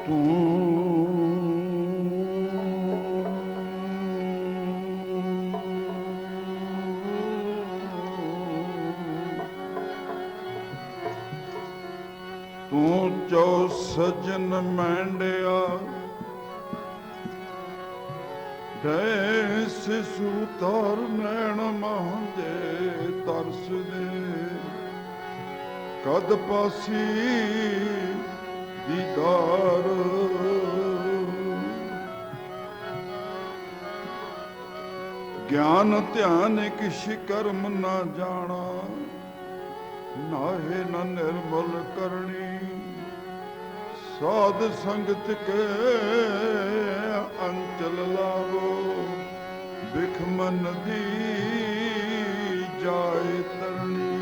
ਤੂੰ ਚੋ ਸਜਨ ਮੈਂਡਿਆ ਡੈ ਸਿਸੂ ਤਰ ਨੈਣ ਮਹੰਦੇ ਤਰਸ ਦੇ ਕਦ ਪਾਸੀ ਦੀਦਾਰ ਗਿਆਨ ਧਿਆਨ ਕਿਛ ਕਰਮ ਨਾ ਜਾਣਾ ਨਾਹੇ ਨ ਨਿਰਮਲ ਕਰਨੀ ਸਾਧ ਸੰਗਤ ਕੇ ਅੰਚਲ ਲਾਵੋ ਬਿਖ ਮਨ ਦੀ ਜਾਏ ਤਰਨੀ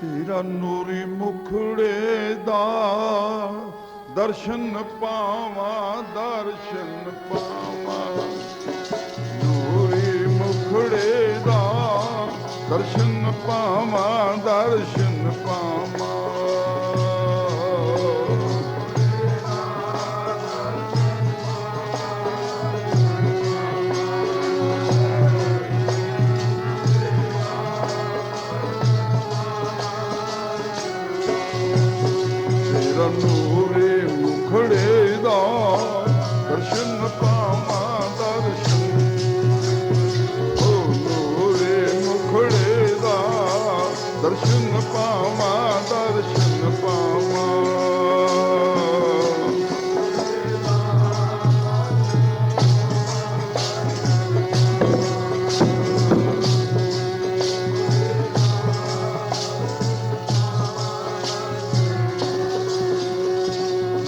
ਤੇਰਾ ਨੂਰੀ ਮੁਖੜੇ ਦਾ ਦਰਸ਼ਨ ਪਾਵਾਂ ਦਰਸ਼ਨ ਪਾਵਾਂ ਨੂਰੀ ਮੁਖੜੇ ਦਾ ਦਰਸ਼ਨ ਪਾਵਾਂ ਦਰਸ਼ਨ ਪਾਵਾਂ ਤੇਰਾ ਨੂਰੇ ਮੁਖੜੇ ਦਾ ਦਰਸ਼ਨ ਪਾਵਾਂ ਦਰਸ਼ਨ ਦਰਸ਼ਨ ਪਾਵਾਂ ਦਰਸ਼ਨ ਪਾਵਾਂ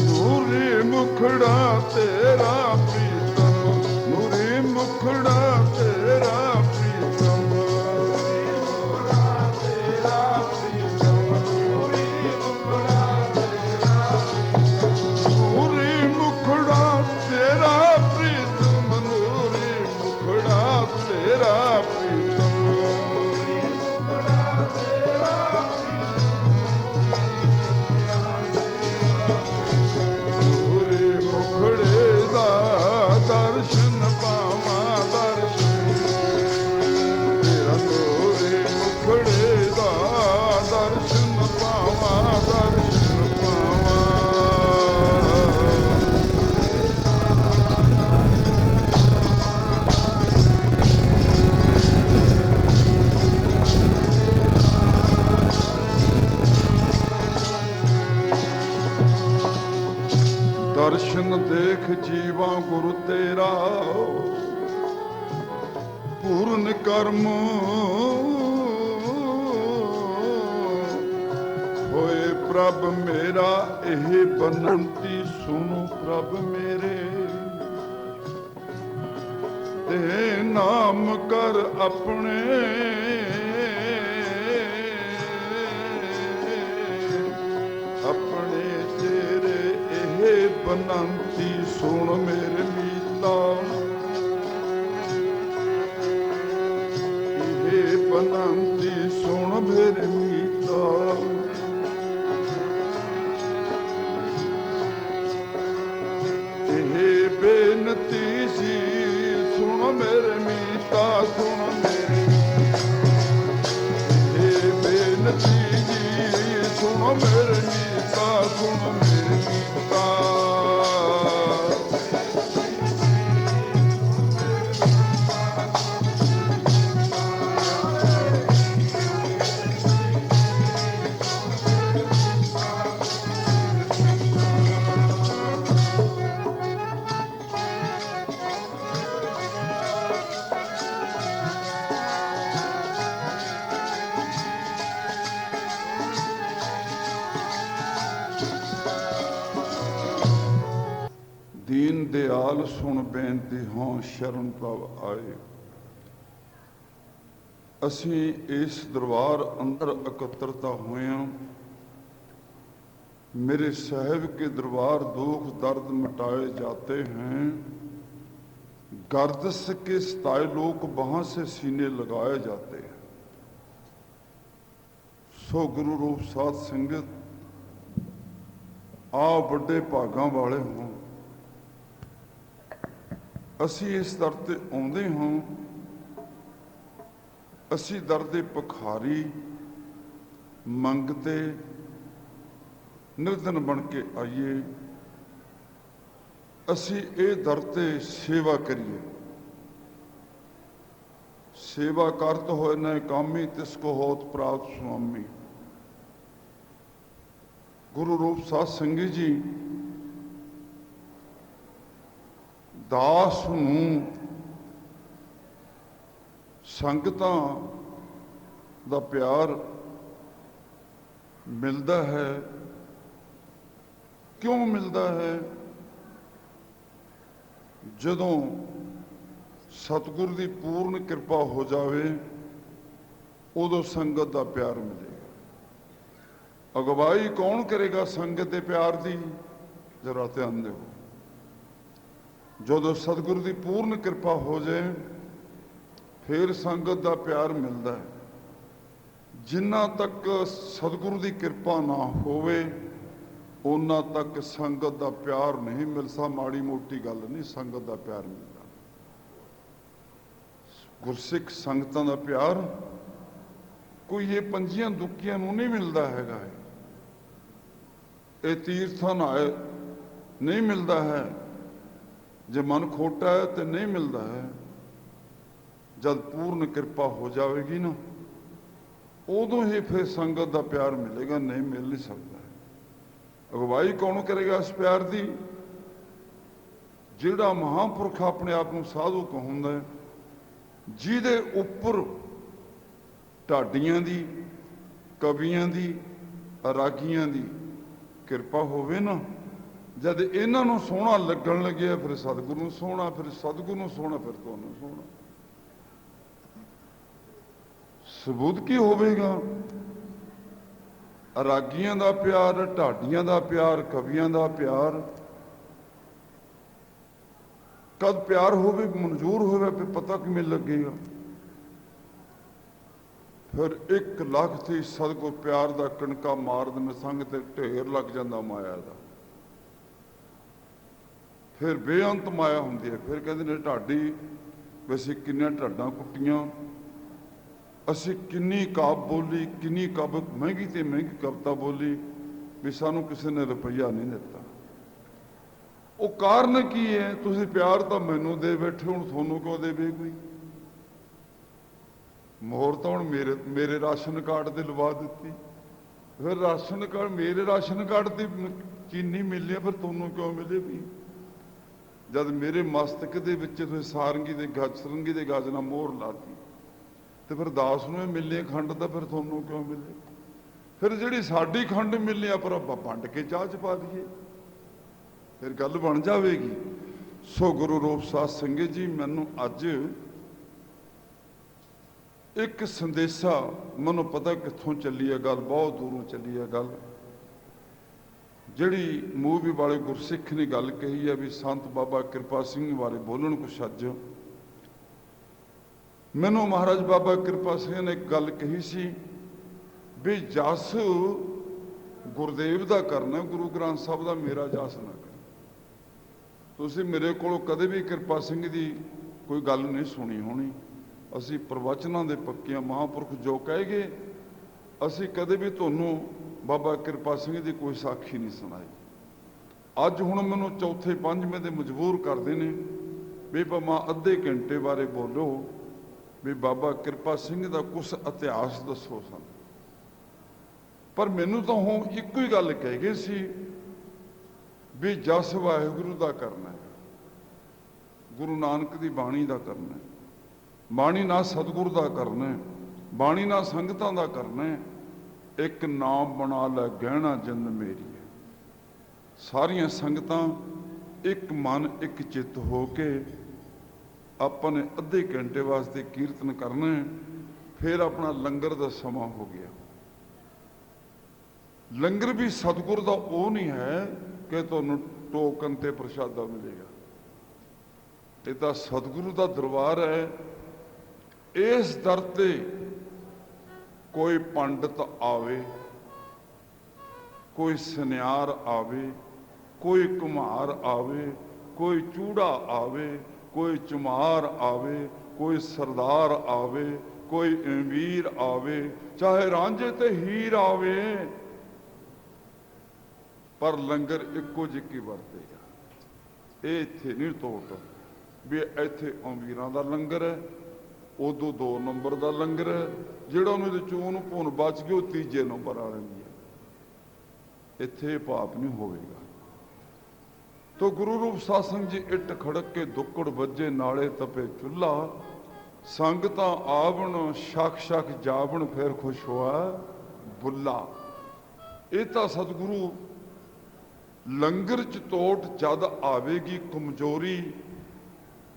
ਨੂਰੇ ਮੁਖੜਾ ਤੇਰਾ ਪ੍ਰੀਤਮ ਨੂਰੇ ਮੁਖੜਾ ਤੇਰਾ ਦਰਸ਼ਨ ਦੇਖ ਜੀਵਾ ਗੁਰੂ ਤੇਰਾ ਪੂਰਨ ਕਰਮ ਹੋਏ ਪ੍ਰਭ ਮੇਰਾ ਇਹ ਬਨੰਤੀ ਸੁਣੋ ਪ੍ਰਭ ਮੇਰੇ ਤੇ ਨਾਮ ਕਰ ਆਪਣੇ ਆਪਣੇ ਤੇਰੇ ਇਹ ਬਨੰਤੀ ਸੁਣ ਮੇਰੇ ਮੀਤਾ ਇਹ ਬਨੰਤੀ ਸੁਣ ਮੇਰੇ ਮੀਤਾ ਇਹ ਬੇਨਤੀ ਸੀ ਸੁਣ ਮੇਰੇ ਮੀਤਾ ਸੁਣ ਮੇਰੇ ਇਹ ਬੇਨਤੀ ਜੀ ਸੁਣ ਮੇਰੇ ਮੀਤਾ ਸੁਣ ਮੇਰੇ ਮੀਤਾ ਦੀਨ ਦਿਆਲ ਸੁਣ ਬੇਨਤੀ ਹੋਂ ਸ਼ਰਨ ਪ੍ਰਭ ਆਏ ਅਸੀਂ ਇਸ ਦਰਬਾਰ ਅੰਦਰ ਇਕੱਤਰਤਾ ਹੋਏ ਹਾਂ मेरे साहेब के दरबार दुख दर्द मिटाए जाते हैं गर्दश के सताए लोग वहां से सीने लगाए जाते हैं ਸੋ ਗੁਰੂ ਰੂਪ ਸਾਧ ਸੰਗਤ, ਆ ਵੱਡੇ ਭਾਗਾਂ ਵਾਲੇ ਹੋ। ਅਸੀਂ ਇਸ ਦਰ ਤੇ ਆਉਂਦੇ ਹਾਂ, ਅਸੀਂ ਦਰ ਦੇ ਭਿਖਾਰੀ ਮੰਗਤੇ ਨਿਰਧਨ ਬਣ ਕੇ ਆਈਏ। ਅਸੀਂ ਇਹ ਦਰ ਤੇ ਸੇਵਾ ਕਰੀਏ। सेवा करत होए न कामी तिसको होत प्राप्त स्वामी। गुरु रूप साध संगत जी, दास नूं संगतां दा प्यार मिलता है। क्यों मिलता है? जदों सतगुर की पूर्ण कृपा हो जाए उदों संगत का प्यार मिलेगा। अगवाई कौन करेगा संगत के प्यार की? जरा ध्यान दो। जो सतगुर की पूर्ण कृपा हो जाए फिर संगत का प्यार मिलता है। जिन्ना तक सतगुरु की कृपा ना होवे उन्ना तक संगत का प्यार नहीं मिलता। माड़ी मोटी गल नहीं, संगत का प्यार मिलता। गुरसिख संगतां दा प्यार कोई ये पंजियां दुखियां नूं नहीं मिलता हैगा। ये तीर्थां नाल नहीं मिलता है। जे मन खोटा है तो नहीं मिलता है। जब पूर्ण कृपा हो जाएगी ना उदों ही फिर संगत का प्यार मिलेगा, नहीं मिल नहीं सकता है। अगवाई कौन करेगा इस प्यार की? जिहड़ा महापुरख अपने आप को साधु कहूंदा है, जिहदे उपर ढाडियां दी, कवियां दी, रागियां दी कृपा होवे ना, जद इन्हां नूं सोहना लगन लगे फिर सतगुरु नूं सोहना, फिर सतगुरु नूं सोहना, फिर तुहानूं सोहना। सबूत की होवेगा? रागियां दा प्यार, ढाडियां दा प्यार, कवियां दा प्यार। कद प्यार होवे मंजूर होवे फिर पता किवें लगेगा? फिर 1 लाख थी सतगुर प्यार दा कणका मार देन संग ते ढेर लग जांदा माया दा। फिर बेअंत माया हुंदी है। फिर कहंदे ने ढाडी वैसे किन्नियां ढाडां कुट्टियां, असीं किन्नी काब बोली, किन्नी कब महंगी ते महंगी कविता बोली, भी सानूं किसी ने रुपया नहीं दिता। वो कारण की है? तुसीं प्यार तो मैनू दे बैठे, हुण थोनू क्यों देवे कोई? मोहर तो हुण मेरे राशन कार्ड ते लवा दी। फिर राशन कार्ड मेरे राशन कार्ड ते चीनी मिली, फिर थोनू क्यों मिले भी? जद मेरे मस्तक दे विच तुसीं सारंगी दे गज, सरंगी दे गज नाल मोहर लाती, तो फिर दास नूं मिले खंड दा, फिर थोनू क्यों मिले? फिर जिहड़ी साडी खंड मिली आ पर आपां वंड के चाह च पा दईए, फिर गल बन जाएगी। सो गुरु रूप साध संगत जी, मैनू अज एक संदेशा, मैनू पता कित्थों चली है गल, बहुत दूरों चली है गल। जिहड़ी मूवी वाले गुरसिख ने गल कही है भी संत बाबा कृपा सिंह बारे बोलण कुछ अज, मैनू महाराज बाबा कृपा सिंह ने एक गल कही सी भी जस गुरदेव का करना, गुरु ग्रंथ साहब का मेरा जस ना कर। तुसीं मेरे कोलों कदे भी कृपा सिंह की कोई गल नहीं सुनी होनी। असी प्रवचनां दे पक्के महापुरख जो कह गए, असी कदे भी तुहानूं बाबा कृपा सिंह की कोई साखी नहीं सुनाई। अज हुण मैनूं चौथे पंजवें दे मजबूर करदे ने भी भावें अद्धे घंटे बारे बोलो, भी बाबा कृपा सिंह का कुछ इतिहास दसो सन। पर मैनू तो हुण इक्को ही गल कह गए सी भी जस वाहिगुरू का करना है, गुरु नानक की बाणी का करना है, बाणी ना सतगुर का करना है, बाणी ना संगतां का करना है। एक नाम बना लै गहना जिंद मेरी है। सारियां संगतां एक मन एक चित्त हो के अपने अद्धे घंटे वास्ते कीर्तन करना है। फिर अपना लंगर का समा हो गया। लंगर भी सतगुर का वो नहीं है कि तुहानूं टोकन ते प्रशादा मिलेगा। ये तो सतगुरु का दरबार है। इस दर ते कोई पंडित आवे, कोई सुनियार आवे, कोई कुम्हार आवे, कोई चूड़ा आवे, कोई चुमार आवे, कोई सरदार आवे, कोई अमीर आवे, चाहे रांझे ते हीर आवे, पर लंगर इक्को जिक्की वरतेगा। ये इत्थे नहीं टोट भी इत्थे अमीरां दा लंगर है, उदों 2 नंबर का लंगर है, जिहड़ा उन्हें चून भुन बच गया वो 3जे नंबर वाले दी है। इत्थे पाप नहीं होवेगा। तो गुरु रूप सत्संग जी इट खड़क के दुक्कड़ बजे नाले तपे चुल्हा, संगतां आवण शक शक जावण फिर खुश हुआ बुला। ये तो सतगुरु लंगर च तोट जद आवेगी कमजोरी,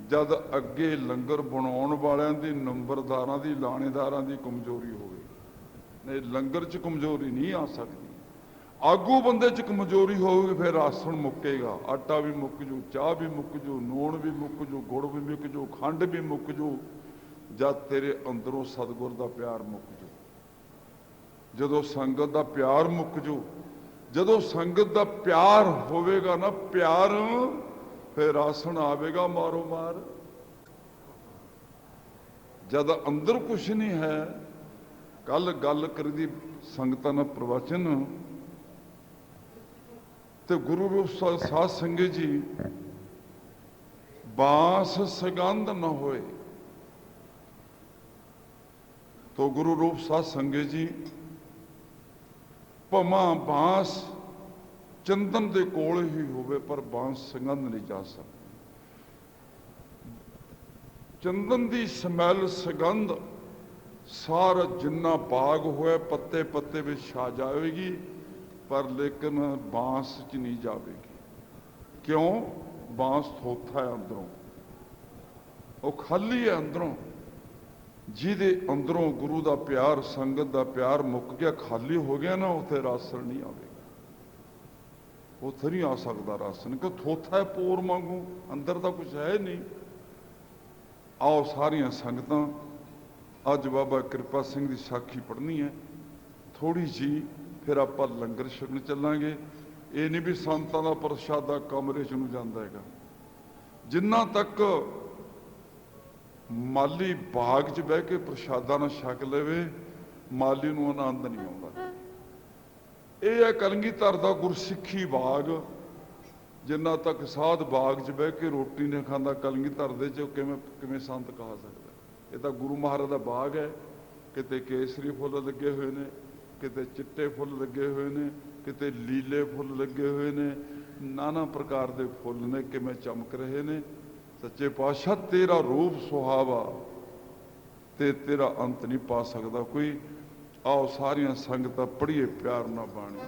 जद अगे लंगर बनाउण वालियां दी नंबरदारां दी लाणेदारां दी कमजोरी होवे। नहीं लंगर च कमजोरी नहीं आ सकती। आगू बंदे च कमजोरी होगी फिर राशन मुक्केगा, आटा भी मुक जू, चाह भी मुक जू, नून भी मुक जू, गुड़ भी मुक जू, खंड भी मुक जू, जद तेरे अंदरों सतगुर दा प्यार मुक जू। जदों संगत दा प्यार मुक जू, जदों संगत दा प्यार होवेगा ना, प्यार फिर राशन आवेगा मारो मार। जद अंदर कुछ नहीं है, कल गल करी दी संगतां नाल प्रवचन, तो गुरु रूप साध संगत जी बांस सगंध न होए, तो गुरु रूप साध संगत जी भमा बांस चंदन दे कोल ही होवे पर बांस सगंध नहीं जा सकती। चंदन दी समैल सगंध सारा जिन्ना बाग होया पत्ते पत्ते में छा जाएगी, पर लेकिन बांस च नहीं जाएगी। क्यों? बांस थोथा है अंदरों, वो खाली है अंदरों। जिहदे अंदरों गुरु का प्यार संगत का प्यार मुक गया, खाली हो गया ना, उत्थे रासन नहीं आवेगा, उत्थे नहीं आ सकता रासन, क्यों थोथा है पोर वांगू, अंदर तो कुछ है नहीं। आओ सारिया संगतां अज बाबा कृपा सिंह की साखी पढ़नी है थोड़ी जी, फिर आप लंगर छकन चलांगे। ये नहीं भी संतां दा प्रसादा कमरे च नहीं जांदा हैगा। जिन्ना तक माली बाग च बह के प्रसादा ना छक लेवे, माली नूं आनंद नहीं आउंदा। यह है कलगीधर दा गुरसिੱਖੀ बाग। जिन्ना तक साध बाग च बह के रोटी नहीं खांदा कलगीधर दे च किवें संत कहा सकदा। ये तो गुरु महाराज का बाग है, किते केसरी फुल लगे हुए ने, किते चिट्टे फुल लगे हुए ने, किते लीले फुल लगे हुए ने, नाना प्रकार के फुल ने किवें चमक रहे ने। सच्चे पातशाह तेरा रूप सुहावा ते तेरा अंत नहीं पा सकता कोई। आओ सारिया संगतां पढ़िए प्यार ना बाणी।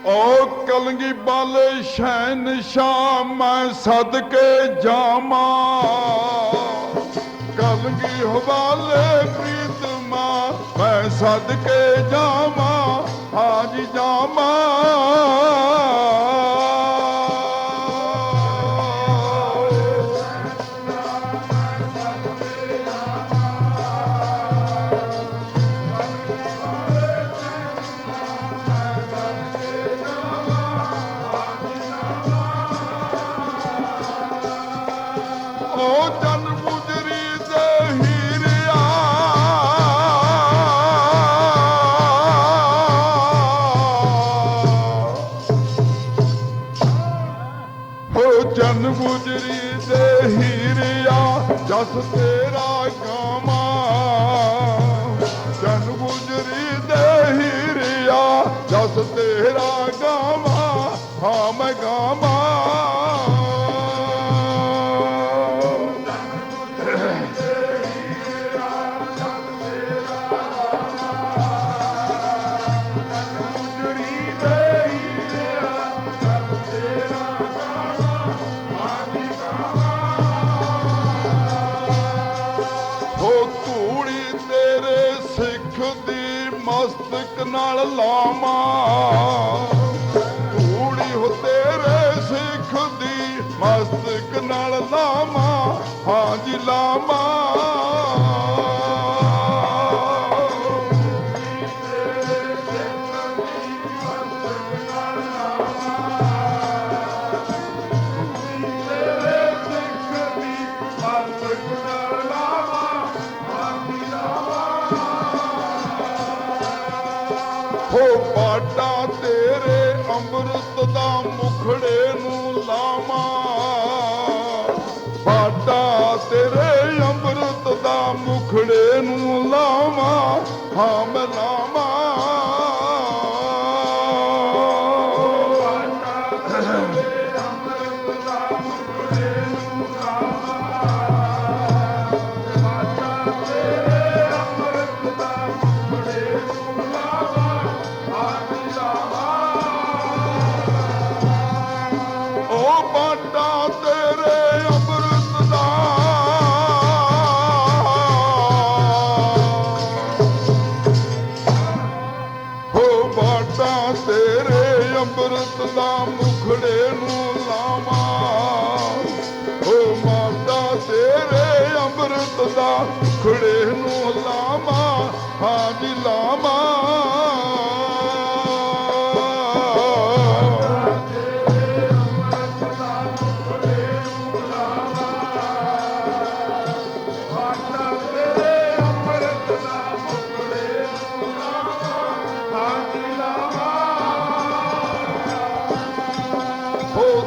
ओ कलगी बाले शहनशाह मैं सदके जामा, कलगी हवाले प्रीतमा मैं सदके जामा, आज जामा। जन गुजरी दे हीरिया जस तेरा गामा, जन गुजरी दे हीरिया जस तेरा गामा, हाँ मैं गामा। मस्तक नाल लामा ਬਾਟਾ ਤੇਰੇ ਅੰਮ੍ਰਿਤ ਦਾ ਮੁਖੜੇ ਨੂੰ ਲਾਵਾਂ, ਬਾਟਾ ਤੇਰੇ ਅੰਮ੍ਰਿਤ ਦਾ ਮੁਖੜੇ ਨੂੰ ਲਾਵਾਂ, ਹਾਂ ਮੈਂ ਲਾਵਾਂ। ਅੰਮ੍ਰਿਤ ਦਾ ਮੁਖੜੇ ਨੂੰ ਲਾਵਾਂ, ਓ ਮਾਤਾ ਤੇਰੇ ਅੰਮ੍ਰਿਤ ਦਾ ਮੁਖੜੇ ਨੂੰ ਲਾਵਾਂ, ਹਾਂ ਜੀ ਲਾਵਾਂ।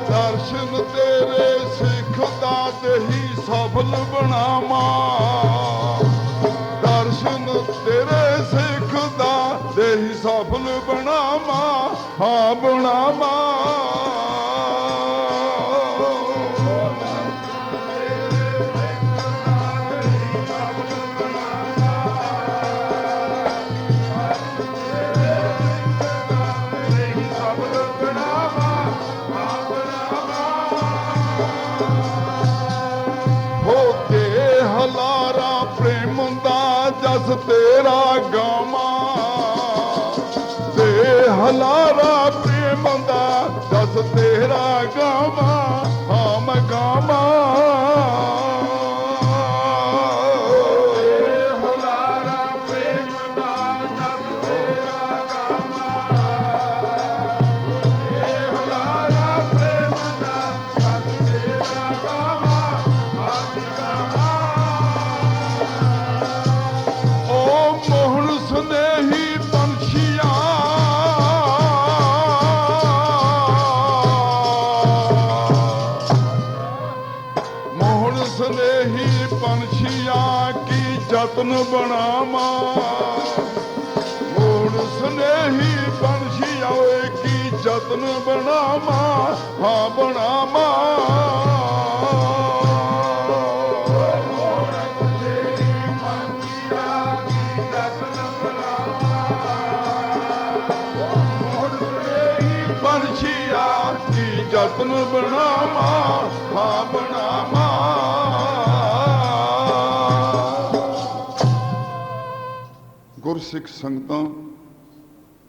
ਦਰਸ਼ਨ ਤੇਰੇ ਸਿੱਖ ਦਾ ਦੇਹੀ ਸਫਲ ਬਣਾਵਾਂ, ਦਰਸ਼ਨ ਤੇਰੇ ਸਿੱਖ ਦਾ ਦੇਹੀ ਸਫਲ ਬਣਾਵਾਂ, ਹਾਂ ਬਣਾਵਾਂ। ਜਸ ਤੇਰਾ ਗਾਵਾਂ, ਤੇ ਹਲਾਰਾ ਪ੍ਰੇਮ ਦਾ ਜਸ ਤੇਰਾ ਗਾਵਾਂ, ਹਾਂ ਮੈਂ ਗਾਵਾਂ। ਸਨੇਹੀ ਪੰਛੀਆਂ ਕੀ ਜਤਨ ਬਣਾਵਾਂ, ਮੋੜ ਸਨੇਹੀ ਪੰਛੀਆਂ ਓਏ ਕੀ ਜਤਨ ਬਣਾਵਾਂ, ਹਾਂ ਬਣਾਵਾਂ। ਪੰਛੀਆਂ ਕੀ ਜਤਨ ਬਣਾਵਾਂ, ਹਾਂ ਬਣਾਵਾਂ। ਗੁਰਸਿੱਖ ਸੰਗਤਾਂ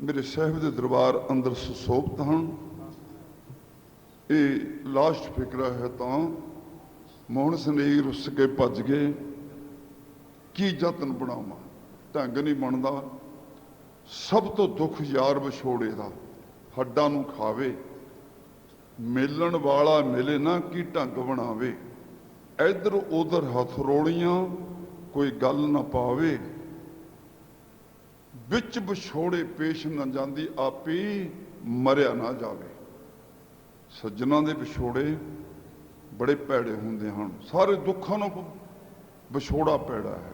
ਮੇਰੇ ਸਾਹਿਬ ਦੇ ਦਰਬਾਰ ਅੰਦਰ ਸੁਸ਼ੋਭਤ ਹਨ। ਇਹ ਲਾਸਟ ਫਿਕਰਾ ਹੈ ਤਾਂ ਮੋਹਨ ਸਨੇਹੀ ਰੁੱਸ ਕੇ ਭੱਜ ਗਏ, ਕੀ ਯਤਨ ਬਣਾਵਾਂ, ਢੰਗ ਨਹੀਂ ਬਣਦਾ। ਸਭ ਤੋਂ ਦੁੱਖ ਯਾਰ ਵਿਛੋੜੇ ਦਾ, ਹੱਡਾਂ ਨੂੰ ਖਾਵੇ, ਮਿਲਣ ਵਾਲਾ ਮਿਲੇ ਨਾ ਕੀ ਢੰਗ ਬਣਾਵੇ। ਇੱਧਰ ਉਧਰ ਹੱਥ ਰੋੜੀਆਂ ਕੋਈ ਗੱਲ ਨਾ ਪਾਵੇ, ਵਿੱਚ ਵਿਛੋੜੇ ਪੇਸ਼ ਨਾ ਜਾਂਦੀ ਆਪੀ ਮਰਿਆ ਨਾ ਜਾਵੇ। ਸੱਜਣਾ ਦੇ ਵਿਛੋੜੇ ਬੜੇ ਭੈੜੇ ਹੁੰਦੇ ਹਨ, ਸਾਰੇ ਦੁੱਖਾਂ ਨੂੰ ਵਿਛੋੜਾ ਪੈੜਾ ਹੈ।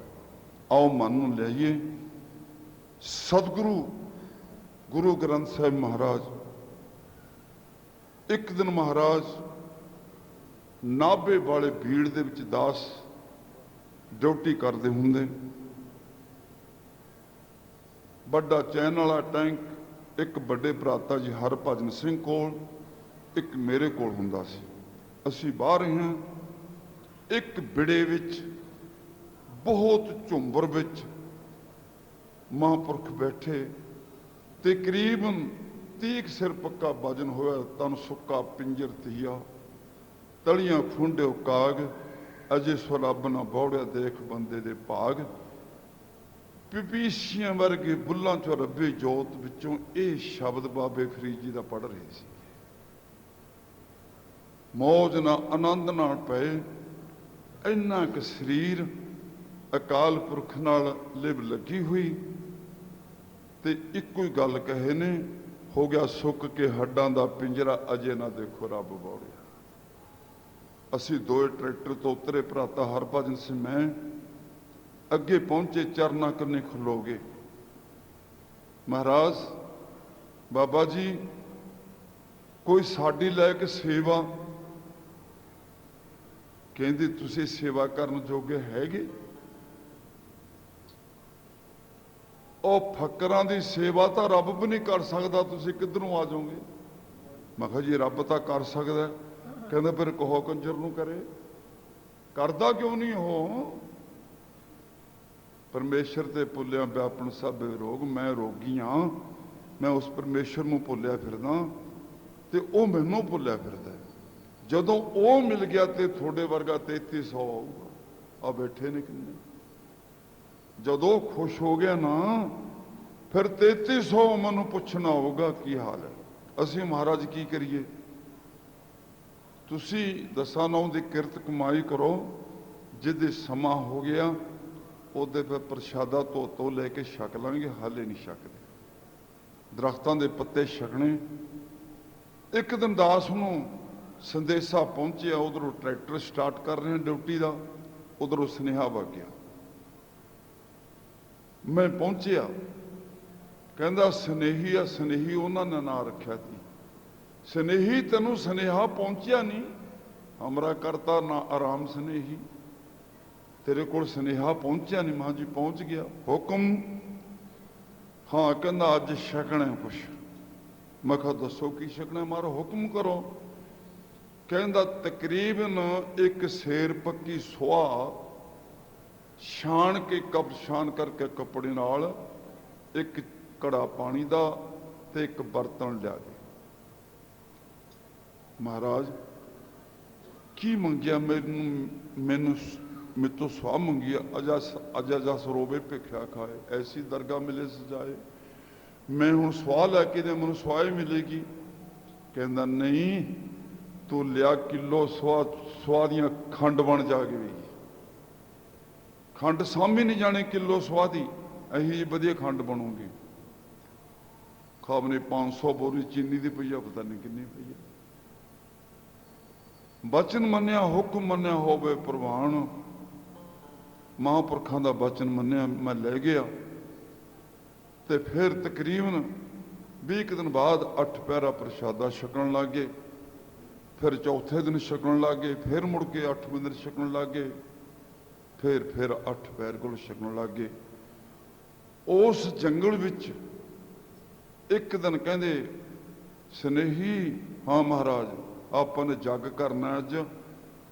ਆਓ ਮਨ ਨੂੰ ਲਿਆਈਏ। ਸਤਿਗੁਰੂ ਗੁਰੂ ਗ੍ਰੰਥ ਸਾਹਿਬ ਮਹਾਰਾਜ, ਇੱਕ ਦਿਨ ਮਹਾਰਾਜ ਨਾਭੇ ਵਾਲੇ ਭੀੜ ਦੇ ਵਿੱਚ ਦਾਸ ਡਿਊਟੀ ਕਰਦੇ ਹੁੰਦੇ। ਵੱਡਾ ਚੈਨ ਵਾਲਾ ਟੈਂਕ ਇੱਕ ਵੱਡੇ ਭਰਾਤਾ ਜੀ ਹਰਭਜਨ ਸਿੰਘ ਕੋਲ, ਇੱਕ ਮੇਰੇ ਕੋਲ ਹੁੰਦਾ ਸੀ। ਅਸੀਂ ਬਾਹਰ ਹਾਂ, ਇੱਕ ਬਿੜੇ ਵਿੱਚ ਬਹੁਤ ਝੁੰਬਰ ਵਿੱਚ ਮਹਾਂਪੁਰਖ ਬੈਠੇ ਤੇ ਕਰੀਬਨ 30 ਸਿਰ ਪੱਕਾ ਵਜਨ ਹੋਇਆ, ਤਨ ਸੁੱਕਾ ਪਿੰਜਰ ਤੀਆ, ਤਲੀਆਂ ਖੁੰਡਿਓ ਕਾਗ, ਅਜੇ ਸੁਰੱਬ ਨਾ ਬੌੜਿਆ ਦੇਖ ਬੰਦੇ ਦੇ ਭਾਗ। ਪਿਪੀਸੀਆਂ ਵਰਗੇ ਬੁੱਲਾਂ ਚੋਂ ਰੱਬੀ ਜੋਤ ਵਿੱਚੋਂ ਇਹ ਸ਼ਬਦ ਬਾਬੇ ਫਰੀਦ ਜੀ ਦਾ ਪੜ੍ਹ ਰਹੇ ਸੀ। ਮੌਜ ਨਾਲ ਆਨੰਦ ਨਾਲ ਪਏ। ਇੰਨਾ ਕੁ ਸਰੀਰ ਅਕਾਲ ਪੁਰਖ ਨਾਲ ਲਿਵ ਲੱਗੀ ਹੋਈ ਤੇ ਇੱਕੋ ਹੀ ਗੱਲ ਕਹੇ ਨੇ, ਹੋ ਗਿਆ ਸੁੱਕ ਕੇ ਹੱਡਾਂ ਦਾ ਪਿੰਜਰਾ, ਅਜੇ ਨਾ ਦੇਖੋ ਰੱਬ ਬੋੜਿਆ। ਅਸੀਂ ਦੋਏ ਟਰੈਕਟਰ ਤੋਂ ਉਤਰੇ, ਭਰਾਤਾ ਹਰਭਜਨ ਸਿੰਘ ਮੈਂ, ਅੱਗੇ ਪਹੁੰਚੇ, ਚਰਨਾਂ ਕੰਨੇ ਖਲੋ ਗਏ। ਮਹਾਰਾਜ ਬਾਬਾ ਜੀ ਕੋਈ ਸਾਡੀ ਲਾਇਕ ਸੇਵਾ? ਕਹਿੰਦੇ ਤੁਸੀਂ ਸੇਵਾ ਕਰਨ ਜੋਗੇ ਹੈਗੇ? ਉਹ ਫਕਰਾਂ ਦੀ ਸੇਵਾ ਤਾਂ ਰੱਬ ਵੀ ਨਹੀਂ ਕਰ ਸਕਦਾ, ਤੁਸੀਂ ਕਿੱਧਰੋਂ ਆ ਜਾਓਗੇ? ਮੈਂ ਕਿਹਾ ਜੀ ਰੱਬ ਤਾਂ ਕਰ ਸਕਦਾ। ਕਹਿੰਦੇ ਫਿਰ ਕਹੋ ਕੰਜਰ ਨੂੰ ਕਰੇ। ਕਰਦਾ ਕਿਉਂ ਨਹੀਂ ਉਹ? ਪਰਮੇਸ਼ਰ ਤੇ ਭੁੱਲਿਆ ਵਿਆਪਨ ਸਭ ਰੋਗ, ਮੈਂ ਰੋਗੀ ਹਾਂ, ਮੈਂ ਉਸ ਪਰਮੇਸ਼ਰ ਨੂੰ ਭੁੱਲਿਆ ਫਿਰਦਾ ਤੇ ਉਹ ਮੈਨੂੰ ਭੁੱਲਿਆ ਫਿਰਦਾ। ਜਦੋਂ ਉਹ ਮਿਲ ਗਿਆ ਤੇ ਤੁਹਾਡੇ ਵਰਗਾ 3300 ਆਊਗਾ। ਆ ਬੈਠੇ ਨੇ ਕਿੰਨੇ। ਜਦੋਂ ਖੁਸ਼ ਹੋ ਗਿਆ ਨਾ ਫਿਰ 3300 ਮੈਨੂੰ ਪੁੱਛਣਾ ਹੋਊਗਾ ਕੀ ਹਾਲ ਹੈ। ਅਸੀਂ ਮਹਾਰਾਜ ਕੀ ਕਰੀਏ? ਤੁਸੀਂ ਦਸਾਂ ਨੌਂ ਦੀ ਕਿਰਤ ਕਮਾਈ ਕਰੋ, ਜਿਹਦੇ ਸਮਾਂ ਹੋ ਗਿਆ ਉਹਦੇ ਫਿਰ ਪ੍ਰਸ਼ਾਦਾ ਧੋ ਲੈ ਕੇ ਛਕ ਲਾਂਗੇ, ਹਾਲੇ ਨਹੀਂ ਛਕਦੇ। ਦਰਖਤਾਂ ਦੇ ਪੱਤੇ ਛਕਣੇ। ਇੱਕ ਦਿਨ ਦਾਸ ਨੂੰ ਸੰਦੇਸ਼ਾ ਪਹੁੰਚਿਆ, ਉਧਰੋਂ ਟਰੈਕਟਰ ਸਟਾਰਟ ਕਰ ਰਹੇ ਡਿਊਟੀ ਦਾ, ਉਧਰੋਂ ਸੁਨੇਹਾ ਵਗ ਗਿਆ। ਮੈਂ ਪਹੁੰਚਿਆ, ਕਹਿੰਦਾ ਸਨੇਹੀ ਆ, ਸਨੇਹੀ ਉਹਨਾਂ ਨੇ ਨਾਂ ਰੱਖਿਆ ਸੀ। ਸਨੇਹੀ ਤੈਨੂੰ ਸੁਨੇਹਾ ਪਹੁੰਚਿਆ ਨਹੀਂ? ਹਮਰਾ ਕਰਤਾ ਨਾ ਆਰਾਮ ਸਨੇਹੀ, ਤੇਰੇ ਕੋਲ ਸੁਨੇਹਾ ਪਹੁੰਚਿਆ ਨਹੀਂ? ਮਾਂ ਜੀ ਪਹੁੰਚ ਗਿਆ। ਹੁਕਮ? ਹਾਂ। ਕਹਿੰਦਾ ਅੱਜ ਛਕਣਾ ਕੁਛ। ਮੈਂ ਕਿਹਾ ਦੱਸੋ ਕੀ ਛਕਣਾ? ਮਾਰੋ ਹੁਕਮ ਕਰੋ। ਕਹਿੰਦਾ ਤਕਰੀਬਨ ਇੱਕ ਸੇਰ ਪੱਕੀ ਸੁਆਹ ਛਾਣ ਕੇ ਛਾਣ ਕਰਕੇ ਕੱਪੜੇ ਨਾਲ, ਇੱਕ ਘੜਾ ਪਾਣੀ ਦਾ ਤੇ ਇੱਕ ਬਰਤਨ ਲਿਆ ਦੇ। ਮਹਾਰਾਜ ਕੀ ਮੰਗਿਆ? ਮੈਨੂੰ ਮੇਤੋਂ ਸੁਆਹ ਮੰਗੀ। ਅਜਾ ਸਰੋਵੇ ਭਿੱਖਿਆ ਖਾਏ, ਐਸੀ ਦਰਗਾਹ ਮਿਲੇ ਸਜਾਏ। ਮੈਂ ਹੁਣ ਸੁਆਹ ਲੈ ਕੇ ਤੇ ਮੈਨੂੰ ਸੁਆਹ ਹੀ ਮਿਲੇਗੀ? ਕਹਿੰਦਾ ਨਹੀਂ, ਤੂੰ ਲਿਆ ਕਿਲੋ ਸੁਆਹ ਦੀਆਂ ਖੰਡ ਬਣ ਜਾ ਗਈ। ਖੰਡ ਸਾਂਭੀ ਨਹੀਂ ਜਾਣੇ ਕਿਲੋ ਸੁਆਹ ਦੀ, ਇਹੀ ਜਿਹੀ ਵਧੀਆ ਖੰਡ ਬਣੂਗੀ। ਖਾਬ ਨੇ 500 ਬੋਰੀ ਚੀਨੀ ਦੀ ਪਈ ਆ, ਪਤਾ ਨਹੀਂ ਕਿੰਨੀ ਪਈ ਆ। ਬਚਨ ਮੰਨਿਆ, ਹੁਕਮ ਮੰਨਿਆ ਹੋਵੇ ਪ੍ਰਵਾਨ। ਮਹਾਂਪੁਰਖਾਂ ਦਾ ਬਚਨ ਮੰਨਿਆ, ਮੈਂ ਲੈ ਗਿਆ। ਤੇ ਫਿਰ ਤਕਰੀਬਨ 20 ਦਿਨ ਬਾਅਦ 8 ਪਹਿਰਾ ਪ੍ਰਸ਼ਾਦਾ ਛਕਣ ਲੱਗ ਗਏ। ਫਿਰ ਚੌਥੇ ਦਿਨ ਛਕਣ ਲੱਗ ਗਏ, ਫਿਰ ਮੁੜ ਕੇ 8ਵੇਂ ਦਿਨ ਛਕਣ ਲੱਗ ਗਏ, ਫਿਰ 8 ਪਹਿਰ ਕੋਲ ਛਕਣ ਲੱਗ ਗਏ। ਉਸ ਜੰਗਲ ਵਿੱਚ ਇੱਕ ਦਿਨ ਕਹਿੰਦੇ ਸਨੇਹੀ, ਹਾਂ ਮਹਾਰਾਜ ਆਪਾਂ ਨੇ ਜੱਗ ਕਰਨਾ ਅੱਜ।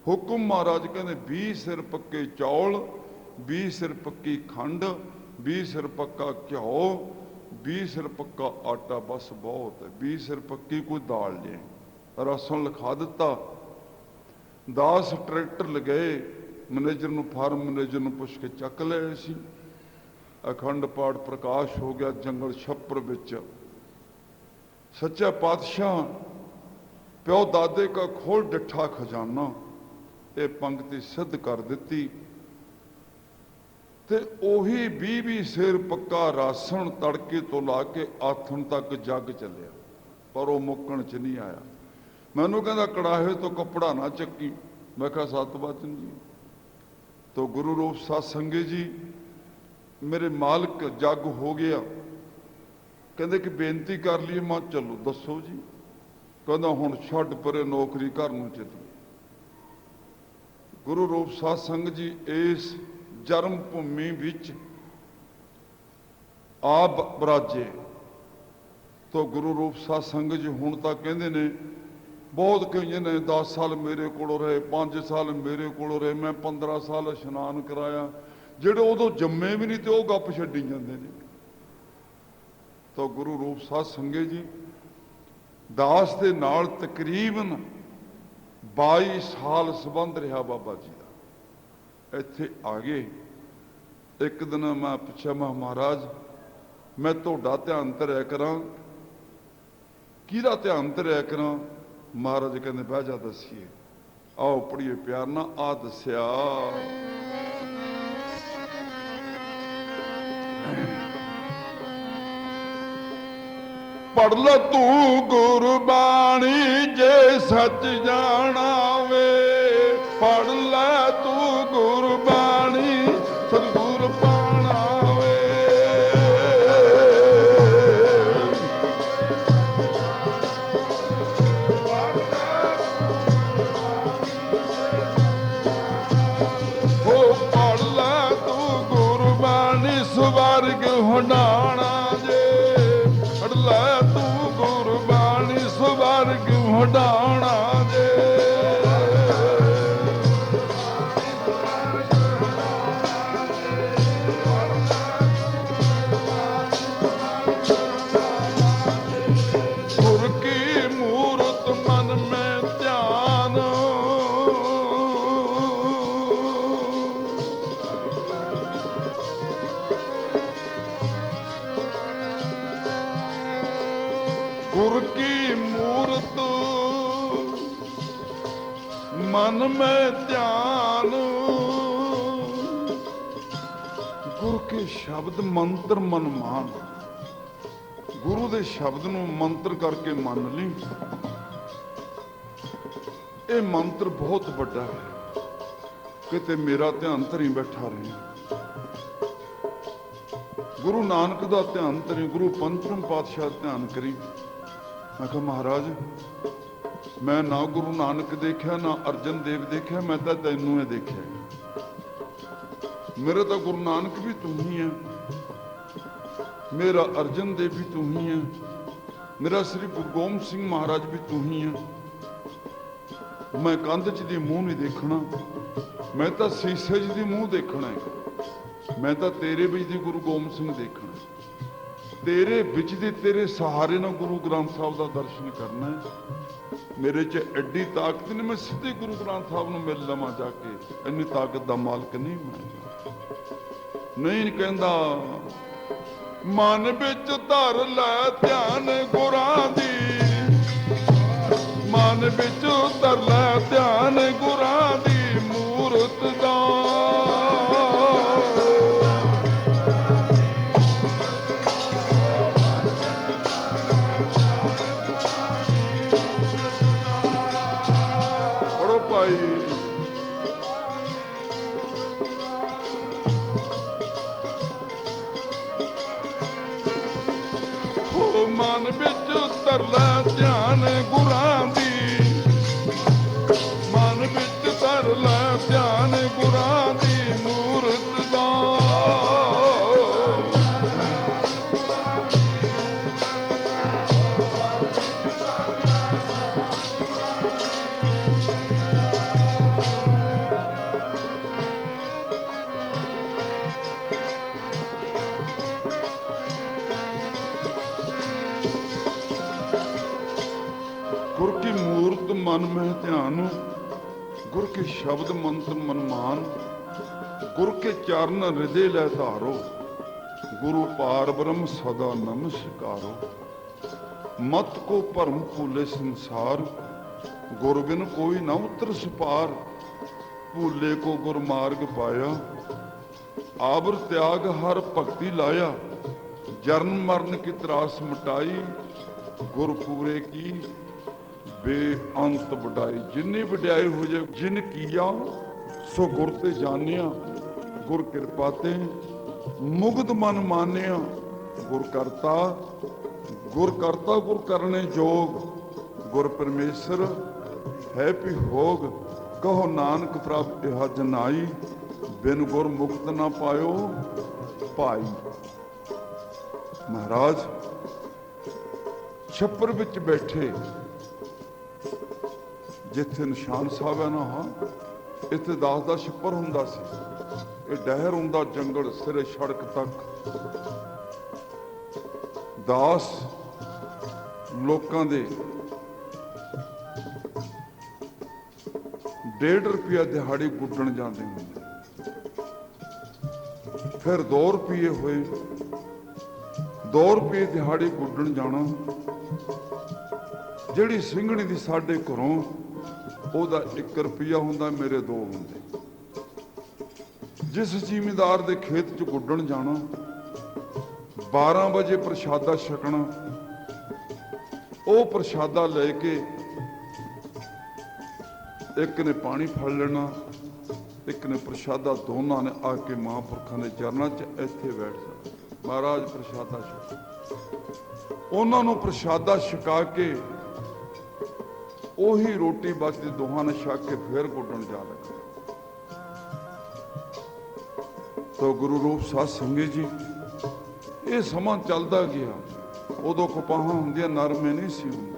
ਹੁਕਮ ਮਹਾਰਾਜ? ਕਹਿੰਦੇ 20 ਸਿਰ ਪੱਕੇ ਚੌਲ, 20 ਸਿਰ ਪੱਕੀ ਖੰਡ, 20 ਸਿਰ ਪੱਕਾ ਘਿਓ, 20 ਸਿਰ ਪੱਕਾ ਆਟਾ, ਬਸ ਬਹੁਤ ਹੈ। 20 ਸਿਰ ਪੱਕੀ ਕੋਈ ਦਾਲ ਜੇ। ਰਾਸ਼ਨ ਲਿਖਾ ਦਿੱਤਾ। ਦਾਸ ਟਰੈਕਟਰ ਲਗਾਏ, ਮੈਨੇਜਰ ਨੂੰ, ਫਾਰਮ ਮੈਨੇਜਰ ਨੂੰ ਪੁੱਛ ਕੇ ਚੱਕ ਲਏ ਸੀ। ਅਖੰਡ ਪਾਠ ਪ੍ਰਕਾਸ਼ ਹੋ ਗਿਆ ਜੰਗਲ ਛੱਪਰ ਵਿੱਚ। ਸੱਚਾ ਪਾਤਸ਼ਾਹ ਪਿਓ ਦਾਦੇ ਕਾ ਖੋਲ ਡਿੱਠਾ ਖਜ਼ਾਨਾ, ਇਹ ਪੰਕਤੀ ਸਿੱਧ ਕਰ ਦਿੱਤੀ। ਤੇ ਉਹੀ 20 ਸਿਰ ਪੱਕਾ ਰਾਸ਼ਨ ਤੜਕੇ ਤੋਂ ਲਾ ਕੇ ਆਥਣ ਤੱਕ ਜੱਗ ਚੱਲਿਆ, ਪਰ ਉਹ ਮੁੱਕਣ ਚ ਨਹੀਂ ਆਇਆ। ਮੈਨੂੰ ਕਹਿੰਦਾ ਕੜਾਹੇ ਤੋਂ ਕੱਪੜਾ ਨਾ ਚੱਕੀ। ਮੈਂ ਕਿਹਾ ਸਤਿਵਚਨ ਜੀ ਤੋ ਗੁਰੂ ਰੂਪ ਸਾਧ ਸੰਗਤ ਜੀ, ਮੇਰੇ ਮਾਲਕ ਜੱਗ ਹੋ ਗਿਆ। ਕਹਿੰਦੇ ਕਿ ਬੇਨਤੀ ਕਰ ਲਈਏ। ਮੈਂ ਚਲੋ ਦੱਸੋ ਜੀ। ਕਹਿੰਦਾ ਹੁਣ ਛੱਡ ਪਰੇ ਨੌਕਰੀ, ਘਰ ਨੂੰ ਚੱਲੀ। ਗੁਰੂ ਰੂਪ ਸਾਧ ਸੰਗਤ ਜੀ ਇਸ ਜਨਮ ਭੂਮੀ ਵਿੱਚ ਆਪ ਬਰਾਜੇ। ਤੋ ਗੁਰੂ ਰੂਪ ਸਾਧ ਸੰਗਤ ਜੀ ਹੁਣ ਤਾਂ ਕਹਿੰਦੇ ਨੇ, ਬਹੁਤ ਕਈਆਂ ਨੇ 10 ਸਾਲ ਮੇਰੇ ਕੋਲ ਰਹੇ, 5 ਸਾਲ ਮੇਰੇ ਕੋਲ ਰਹੇ, ਮੈਂ 15 ਸਾਲ ਇਸ਼ਨਾਨ ਕਰਾਇਆ। ਜਿਹੜੇ ਉਦੋਂ ਜੰਮੇ ਵੀ ਨਹੀਂ ਤੇ ਉਹ ਗੱਪ ਛੱਡੀ ਜਾਂਦੇ ਨੇ। ਤਾਂ ਗੁਰੂ ਰੂਪ ਸਾਧ ਸੰਗਤ ਜੀ ਦਾਸ ਦੇ ਨਾਲ ਤਕਰੀਬਨ 22 ਸਾਲ ਸੰਬੰਧ ਰਿਹਾ ਬਾਬਾ ਜੀ ਦਾ। ਇੱਥੇ ਆ ਗਏ। ਇੱਕ ਦਿਨ ਮੈਂ ਪੁੱਛਿਆ, ਮਹਾਰਾਜ ਮੈਂ ਤੁਹਾਡਾ ਧਿਆਨ ਧਰਿਆ ਕਰਾਂ, ਕਿਹਦਾ ਧਿਆਨ ਧਰਿਆ ਕਰਾਂ? ਮਹਾਰਾਜ ਕਹਿੰਦੇ ਬਹਿ ਜਾ ਦੱਸੀਏ। ਆਓ ਪੜੀਏ ਪਿਆਰ ਨਾਲ। ਆ ਦੱਸਿਆ पढ़ ल तू गुरबाणी जे सच जाना वे, पढ़ ल तू गुरबाणी सतगुर पाना वे। ओ पढ़ ल तू गुरबाणी स्वर्ग हंडाना जे, पढ़ ल तू गुरबाणी स्वर्ग हंडाना जे। गुर की मूरत मन में ध्यान, गुर की मूरत मन में ध्यान, गुर के शब्द मंत्र मन मान। गुरु दे शब्द नूं मंत्र करके मन ली। ये मंत्र बहुत बड़ा है, किते मेरा ध्यान धरी बैठा रहे। गुरु नानक दा ध्यान धरी, गुरु पंचम पातशाह ध्यान करी। मैं कहा महाराज मैं ना गुरु नानक देखा ना अर्जन देव देखा, मैं तो तैनू ही देखा। मेरा तो गुरु नानक भी तू ही है, मेरा अर्जन देव भी तू ही है, मेरा श्री गुरु गोबिंद सिंह महाराज भी तू ही है। मैं कंध च दी मूँह नहीं देखना, मैं तो शीशे च दी मूँह देखना है। मैं तो तेरे बिच दी गुरु गोबिंद सिंह देखना, तेरे बिच दी तेरे सहारे ना गुरु ग्रंथ साहब का दर्शन करना है। मेरे च एडी ताकत नहीं, मैं सीधे गुरु ग्रंथ साहब नूं मिल लवां जाके, इन्नी ताकत का मालक नहीं मैं। नहीं कहंदा मन बिच धर लै ध्यान गुरां दी, मन बिच धर लै ध्यान गुरां दी मूरत दा। पढ़ो भाई। मन बिच धर लै ध्यान गुरां दी, मन बिच धर लै ध्यान गुरां दी मूरत दा। गुर की मूर्त मन में ध्यान, गुर के शब्द मंत्र मन मान, गुर के चरण हृदय लै धारो, गुरु पार ब्रह्म सदा नमस्कारो। मत को भरम भूले संसार, गुर बिन कोई न उतर पार। भूले को गुर मार्ग पाया, आबर त्याग हर भक्ति लाया। जन्म मरण की त्रास मिटाई, गुर पूरे की बेअंत वडाई। जिन्नी वड्याई हो जाए जिन किया, सो गुर ते जानिया। गुर कृपा ते मुग्ध मन मानिया। गुर करता गुर करने जोग, गुर परमेश्वर है भी होग। कहो नानक प्रभ यह जनाई, बिन गुर मुक्त ना पायो भाई। महाराज छप्पर विच बैठे, जिथे निशान साहब है ना, हाँ इत्थे दास दा छप्पर हुंदा सी। ये डहर हुंदा जंगल सिरे सड़क तक। दास लोकां दे 1.5 रुपया दिहाड़ी गुड्डण जांदे हुंदे, फिर 2 रुपये होए, 2 रुपये दिहाड़ी गुड्डण जाना। जिहड़ी ਸਿੰਘਣੀ ਦੀ ਸਾਡੇ ਘਰੋਂ ਉਹਦਾ 1 ਰੁਪया ਹੁੰਦਾ, ਮੇਰੇ 2 ਹੁੰਦੇ। जिस ਜ਼ਿਮੀਂਦਾਰ ਦੇ ਖੇਤ 'ਚ ਗੁੱਡਣ ਜਾਣਾ, 12 ਵਜੇ ਪ੍ਰਸ਼ਾਦਾ ਛਕਣਾ, ਉਹ ਪ੍ਰਸ਼ਾਦਾ ਲੈ ਕੇ ਇੱਕ ਨੇ ਪਾਣੀ ਫੜ ਲੈਣਾ, ਇੱਕ ਨੇ ਪ੍ਰਸ਼ਾਦਾ, ਦੋਨਾਂ ਨੇ ਆ ਕੇ ਮਹਾਂਪੁਰਖਾਂ ਦੇ ਚਰਨਾਂ 'ਚ ਇੱਥੇ ਬੈਠ ਜਾਣਾ। ਮਹਾਰਾਜ ਪ੍ਰਸ਼ਾਦਾ ਛਕੋ। ਉਹਨਾਂ ਨੂੰ ਪ੍ਰਸ਼ਾਦਾ ਛਕਾ ਕੇ ਉਹੀ ਰੋਟੀ ਬਚਦੀ ਦੋਹਾਂ ਨੇ ਛਕ ਕੇ ਫੇਰ ਗੁੱਡਣ ਜਾ ਲੱਗੇ। ਤੋ ਗੁਰੂ ਰੂਪ ਸਾਧ ਸੰਗਤ ਜੀ, ਇਹ ਸਮਾਂ ਚੱਲਦਾ ਗਿਆ। ਉਦੋਂ ਕਪਾਹਾਂ ਹੁੰਦੀਆਂ, ਨਰਮੇ ਨਹੀਂ ਸੀ ਹੁੰਦੇ।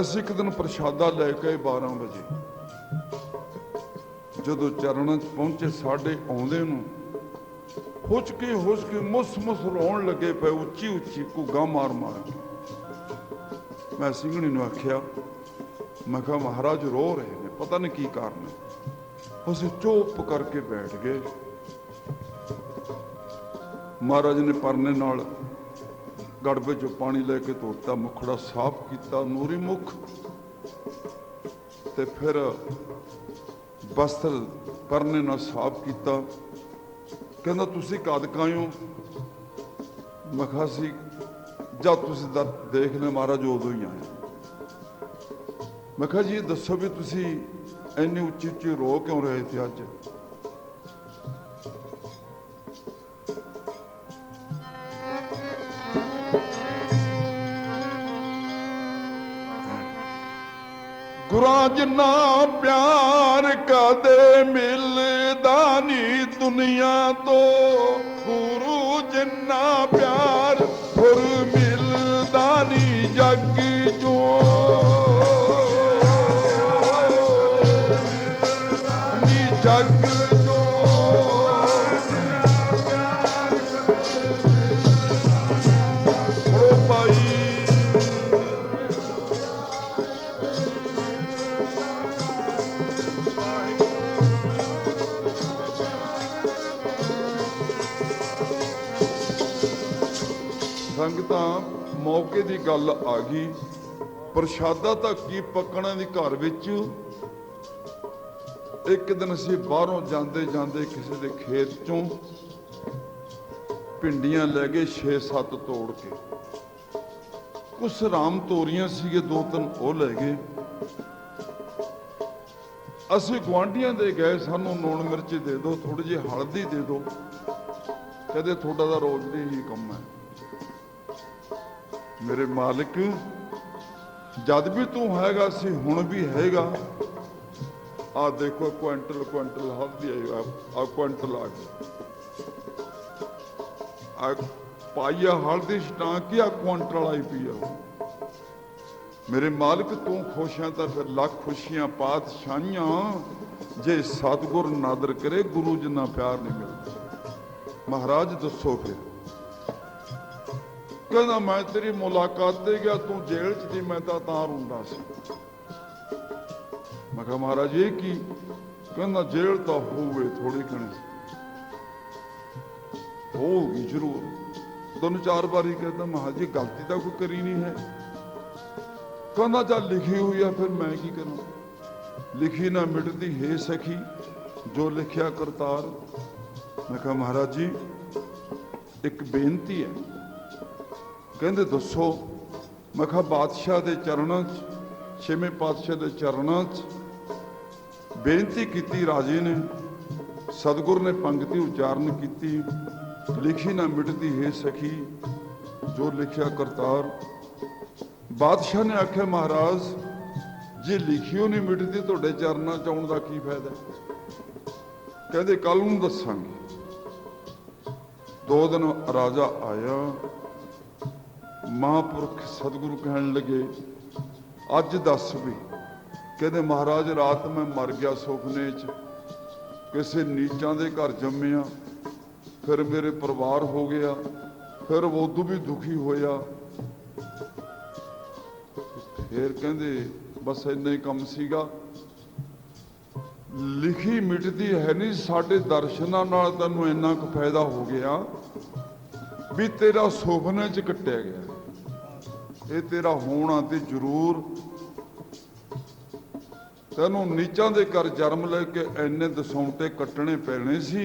ਅਸੀਂ ਇੱਕ ਦਿਨ ਪ੍ਰਸ਼ਾਦਾ ਲੈ ਕੇ 12 ਵਜੇ ਜਦੋਂ ਚਰਨਾਂ 'ਚ ਪਹੁੰਚੇ, ਸਾਡੇ ਆਉਂਦੇ ਨੂੰ ਹੁੱਚ ਕੇ ਮੁੱਸ ਰੋਣ ਲੱਗੇ ਪਏ, ਉੱਚੀ ਉੱਚੀ ਘੁੱਗਾ ਮਾਰ ਕੇ। ਮੈਂ ਸਿੰਘਣੀ ਨੂੰ ਆਖਿਆ, ਮੈਂ ਕਿਹਾ ਮਹਾਰਾਜ ਰੋ ਰਹੇ ਨੇ, ਪਤਾ ਨਹੀਂ ਕੀ ਕਾਰਨ ਹੈ। ਅਸੀਂ ਚੁੱਪ ਕਰਕੇ ਬੈਠ ਗਏ। ਮਹਾਰਾਜ ਨੇ ਪਰਨੇ ਨਾਲ ਗੜਬੇ ਚੋਂ ਪਾਣੀ ਲੈ ਕੇ ਧੋਤਾ, ਮੁਖੜਾ ਸਾਫ਼ ਕੀਤਾ, ਨੂਰੀ ਮੁਖ, ਤੇ ਫਿਰ ਬਸਤਰ ਪਰਨੇ ਨਾਲ ਸਾਫ਼ ਕੀਤਾ। ਕਹਿੰਦਾ ਤੁਸੀਂ ਕਦ ਕਾਇਓ? ਮੈਂ ਕਿਹਾ ਸੀ ਜਦ ਤੁਸੀਂ ਦੇਖ ਲੈ ਮਹਾਰਾਜ ਉਦੋਂ ਹੀ ਆਇਆ। ਮੈਂ ਕਿਹਾ ਜੀ ਇਹ ਦੱਸੋ ਵੀ ਤੁਸੀਂ ਇੰਨੀ ਉੱਚੀ ਉੱਚੀ ਰੋ ਕਿਉਂ ਰਹੇ ਸੀ ਅੱਜ? ਗੁਰਾਂ ਜਿੰਨਾ ਪਿਆਰ ਕਦੇ ਮਿਲਦਾ ਨੀ ਦੁਨੀਆ ਤੋਂ, ਗੁਰੂ ਜਿੰਨਾ ਪਿਆਰ ਹੋਰ ਮਿਲਦਾ ਨੀ ਜੱਗ ਚੋਂ, ਨੀ ਜੱਗ ਚੋਂ। ਓ ਭਾਈ ਸੰਗਤਾਂ, ਮੌਕੇ ਦੀ ਗੱਲ ਆ ਗਈ। ਪ੍ਰਸ਼ਾਦਾ ਤਾਂ ਕੀ ਪੱਕਣਾ ਦੀ ਘਰ ਵਿੱਚ। ਇੱਕ ਦਿਨ ਅਸੀਂ ਬਾਹਰੋਂ ਜਾਂਦੇ ਕਿਸੇ ਦੇ ਖੇਤ ਚੋਂ ਭਿੰਡੀਆਂ ਲੈ ਗਏ 6-7 ਤੋੜ ਕੇ। ਕੁਛ ਰਾਮ ਤੋਰੀਆਂ ਸੀਗੇ 2-3, ਉਹ ਲੈ ਗਏ। ਅਸੀਂ ਗੁਆਂਢੀਆਂ ਦੇ ਗਏ, ਸਾਨੂੰ ਲੂਣ ਮਿਰਚ ਦੇ ਦਿਓ, ਥੋੜੀ ਜਿਹੀ ਹਲਦੀ ਦੇ ਦਿਓ। ਕਹਿੰਦੇ ਤੁਹਾਡਾ ਤਾਂ ਰੋਜ਼ ਦਾ ਹੀ ਕੰਮ ਹੈ। ਮੇਰੇ ਮਾਲਕ, ਜਦ ਵੀ ਤੂੰ ਹੈਗਾ ਸੀ ਹੁਣ ਵੀ ਹੈਗਾ। ਆ ਦੇਖੋ ਕੁਇੰਟਲ ਹਲਦੀ ਆਏਗਾ, ਆ ਕੁਇੰਟਲ ਆ ਗਈ, ਆ ਪਾਈਆ ਹਲਦੀ ਸਟਾਂਕ ਆ ਕੁਇੰਟਲ ਆਈ ਪਈ ਆ। ਮੇਰੇ ਮਾਲਕ ਤੂੰ ਖੁਸ਼ ਹੈ ਤਾਂ ਫਿਰ ਲੱਖ ਖੁਸ਼ੀਆਂ ਪਾਤਸ਼ਾਹੀਆਂ। ਜੇ ਸਤਿਗੁਰ ਨਾਦਰ ਕਰੇ ਗੁਰੂ ਜਿੰਨਾ ਪਿਆਰ ਨਹੀਂ ਮਿਲਦਾ। ਮਹਾਰਾਜ ਦੱਸੋ ਫਿਰ। ਕਹਿੰਦਾ ਮੈਂ ਤੇਰੀ ਮੁਲਾਕਾਤ ਤੇ ਗਿਆ, ਤੂੰ ਜੇਲ੍ਹ 'ਚ ਸੀ, ਮੈਂ ਤਾਂ ਰੋਂਦਾ ਸੀ। ਮੈਂ ਕਿਹਾ ਮਹਾਰਾਜ ਇਹ ਕੀ? ਕਹਿੰਦਾ ਜੇਲ੍ਹ ਤਾਂ ਹੋਵੇ ਥੋੜੀ ਘਣੀ ਹੋਊਗੀ ਜ਼ਰੂਰ। 3-4 ਵਾਰੀ ਕਹਿੰਦਾ ਮਹਾਰਾਜ ਜੀ ਗਲਤੀ ਤਾਂ ਕੋਈ ਕਰੀ ਨਹੀਂ ਹੈ। ਕਹਿੰਦਾ ਚੱਲ ਲਿਖੀ ਹੋਈ ਆ, ਫਿਰ ਮੈਂ ਕੀ ਕਰਾਂ, ਲਿਖੀ ਨਾ ਮਿਟਦੀ ਹੈ ਸਖੀ ਜੋ ਲਿਖਿਆ ਕਰਤਾਰ। ਮੈਂ ਕਿਹਾ ਮਹਾਰਾਜ ਜੀ ਇੱਕ ਬੇਨਤੀ ਹੈ। ਕਹਿੰਦੇ ਦੱਸੋ। ਮੈਂ ਕਿਹਾ ਬਾਦਸ਼ਾਹ ਦੇ ਚਰਨਾਂ 'ਚ, 6ਵੇਂ ਪਾਤਸ਼ਾਹ ਦੇ ਚਰਨਾਂ 'ਚ ਬੇਨਤੀ ਕੀਤੀ ਰਾਜੇ ਨੇ। ਸਤਿਗੁਰ ਨੇ ਪੰਗਤੀ ਉਚਾਰਨ ਕੀਤੀ, ਲਿਖੀ ਨਾ ਮਿਟਦੀ ਹੈ ਸਖੀ ਜੋ ਲਿਖਿਆ ਕਰਤਾਰ। ਬਾਦਸ਼ਾਹ ਨੇ ਆਖਿਆ ਮਹਾਰਾਜ ਜੇ ਲਿਖਿਓ ਨਹੀਂ ਮਿਟਦੀ ਤੁਹਾਡੇ ਚਰਨਾਂ 'ਚ ਆਉਣ ਦਾ ਕੀ ਫਾਇਦਾ? ਕਹਿੰਦੇ ਕੱਲ ਨੂੰ ਦੱਸਾਂਗੇ। 2 ਦਿਨ ਰਾਜਾ ਆਇਆ। ਮਹਾਂਪੁਰਖ ਸਤਿਗੁਰੂ ਕਹਿਣ ਲੱਗੇ ਅੱਜ ਦੱਸ ਵੀ। ਕਹਿੰਦੇ ਮਹਾਰਾਜ ਰਾਤ ਮੈਂ ਮਰ ਗਿਆ ਸੁਪਨੇ 'ਚ, ਕਿਸੇ ਨੀਚਾਂ ਦੇ ਘਰ ਜੰਮਿਆ, ਫਿਰ ਮੇਰੇ ਪਰਿਵਾਰ ਹੋ ਗਿਆ, ਫਿਰ ਉਦੋਂ ਵੀ ਦੁਖੀ ਹੋਇਆ। ਫਿਰ ਕਹਿੰਦੇ ਬਸ ਇੰਨਾ ਹੀ ਕੰਮ ਸੀਗਾ। ਲਿਖੀ ਮਿਟਦੀ ਹੈ ਨਹੀਂ, ਸਾਡੇ ਦਰਸ਼ਨਾਂ ਨਾਲ ਤੈਨੂੰ ਇੰਨਾ ਕੁ ਫਾਇਦਾ ਹੋ ਗਿਆ ਵੀ ਤੇਰਾ ਸੁਪਨੇ 'ਚ ਕੱਟਿਆ ਗਿਆ। ਇਹ ਤੇਰਾ ਹੋਣਾ ਤੇ ਜ਼ਰੂਰ। ਤੈਨੂੰ ਨੀਚਾਂ ਦੇ ਘਰ ਜਨਮ ਲੈ ਕੇ ਇੰਨੇ ਦਸੌਂਟੇ ਕੱਟਣੇ ਪੈਣੇ ਸੀ,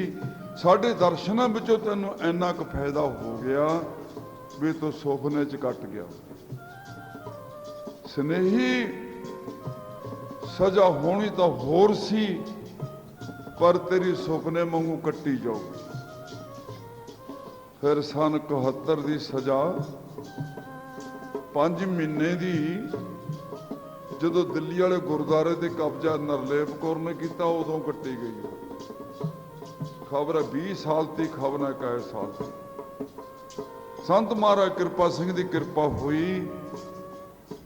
ਸਾਡੇ ਦਰਸ਼ਨਾਂ ਵਿੱਚੋਂ ਤੈਨੂੰ ਇੰਨਾ ਕੁ ਫਾਇਦਾ ਹੋ ਗਿਆ ਵੀ ਤੂੰ ਸੁਪਨੇ 'ਚ ਕੱਟ ਗਿਆ। स्नेही सजा होनी तो होर सी, पर तेरी सुपने वांगू कट्टी जाऊगी। फिर सन 71 की सजा 5 महीने की जो दिल्ली वाले गुरुद्वारे से कब्जा नरलेप कौर ने किया उदों कट्टी गई। खबर है 20 साल थी, खबर है कै साल थी। संत महाराज कृपा सिंह की कृपा हुई।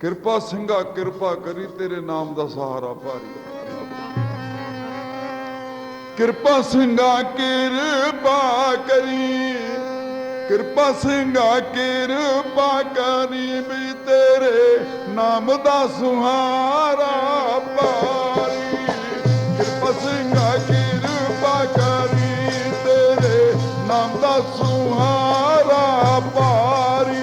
कृपा सिंघा कृपा करी, तेरे नाम का सहारा भारी। कृपा सिंघा कृपा करी, कृपा सिंघा कृपा करी, भी तेरे नाम दा सुहारा पारी। कृपा सिंघा कृपा करी, तेरे नाम दा सुहारा पारी।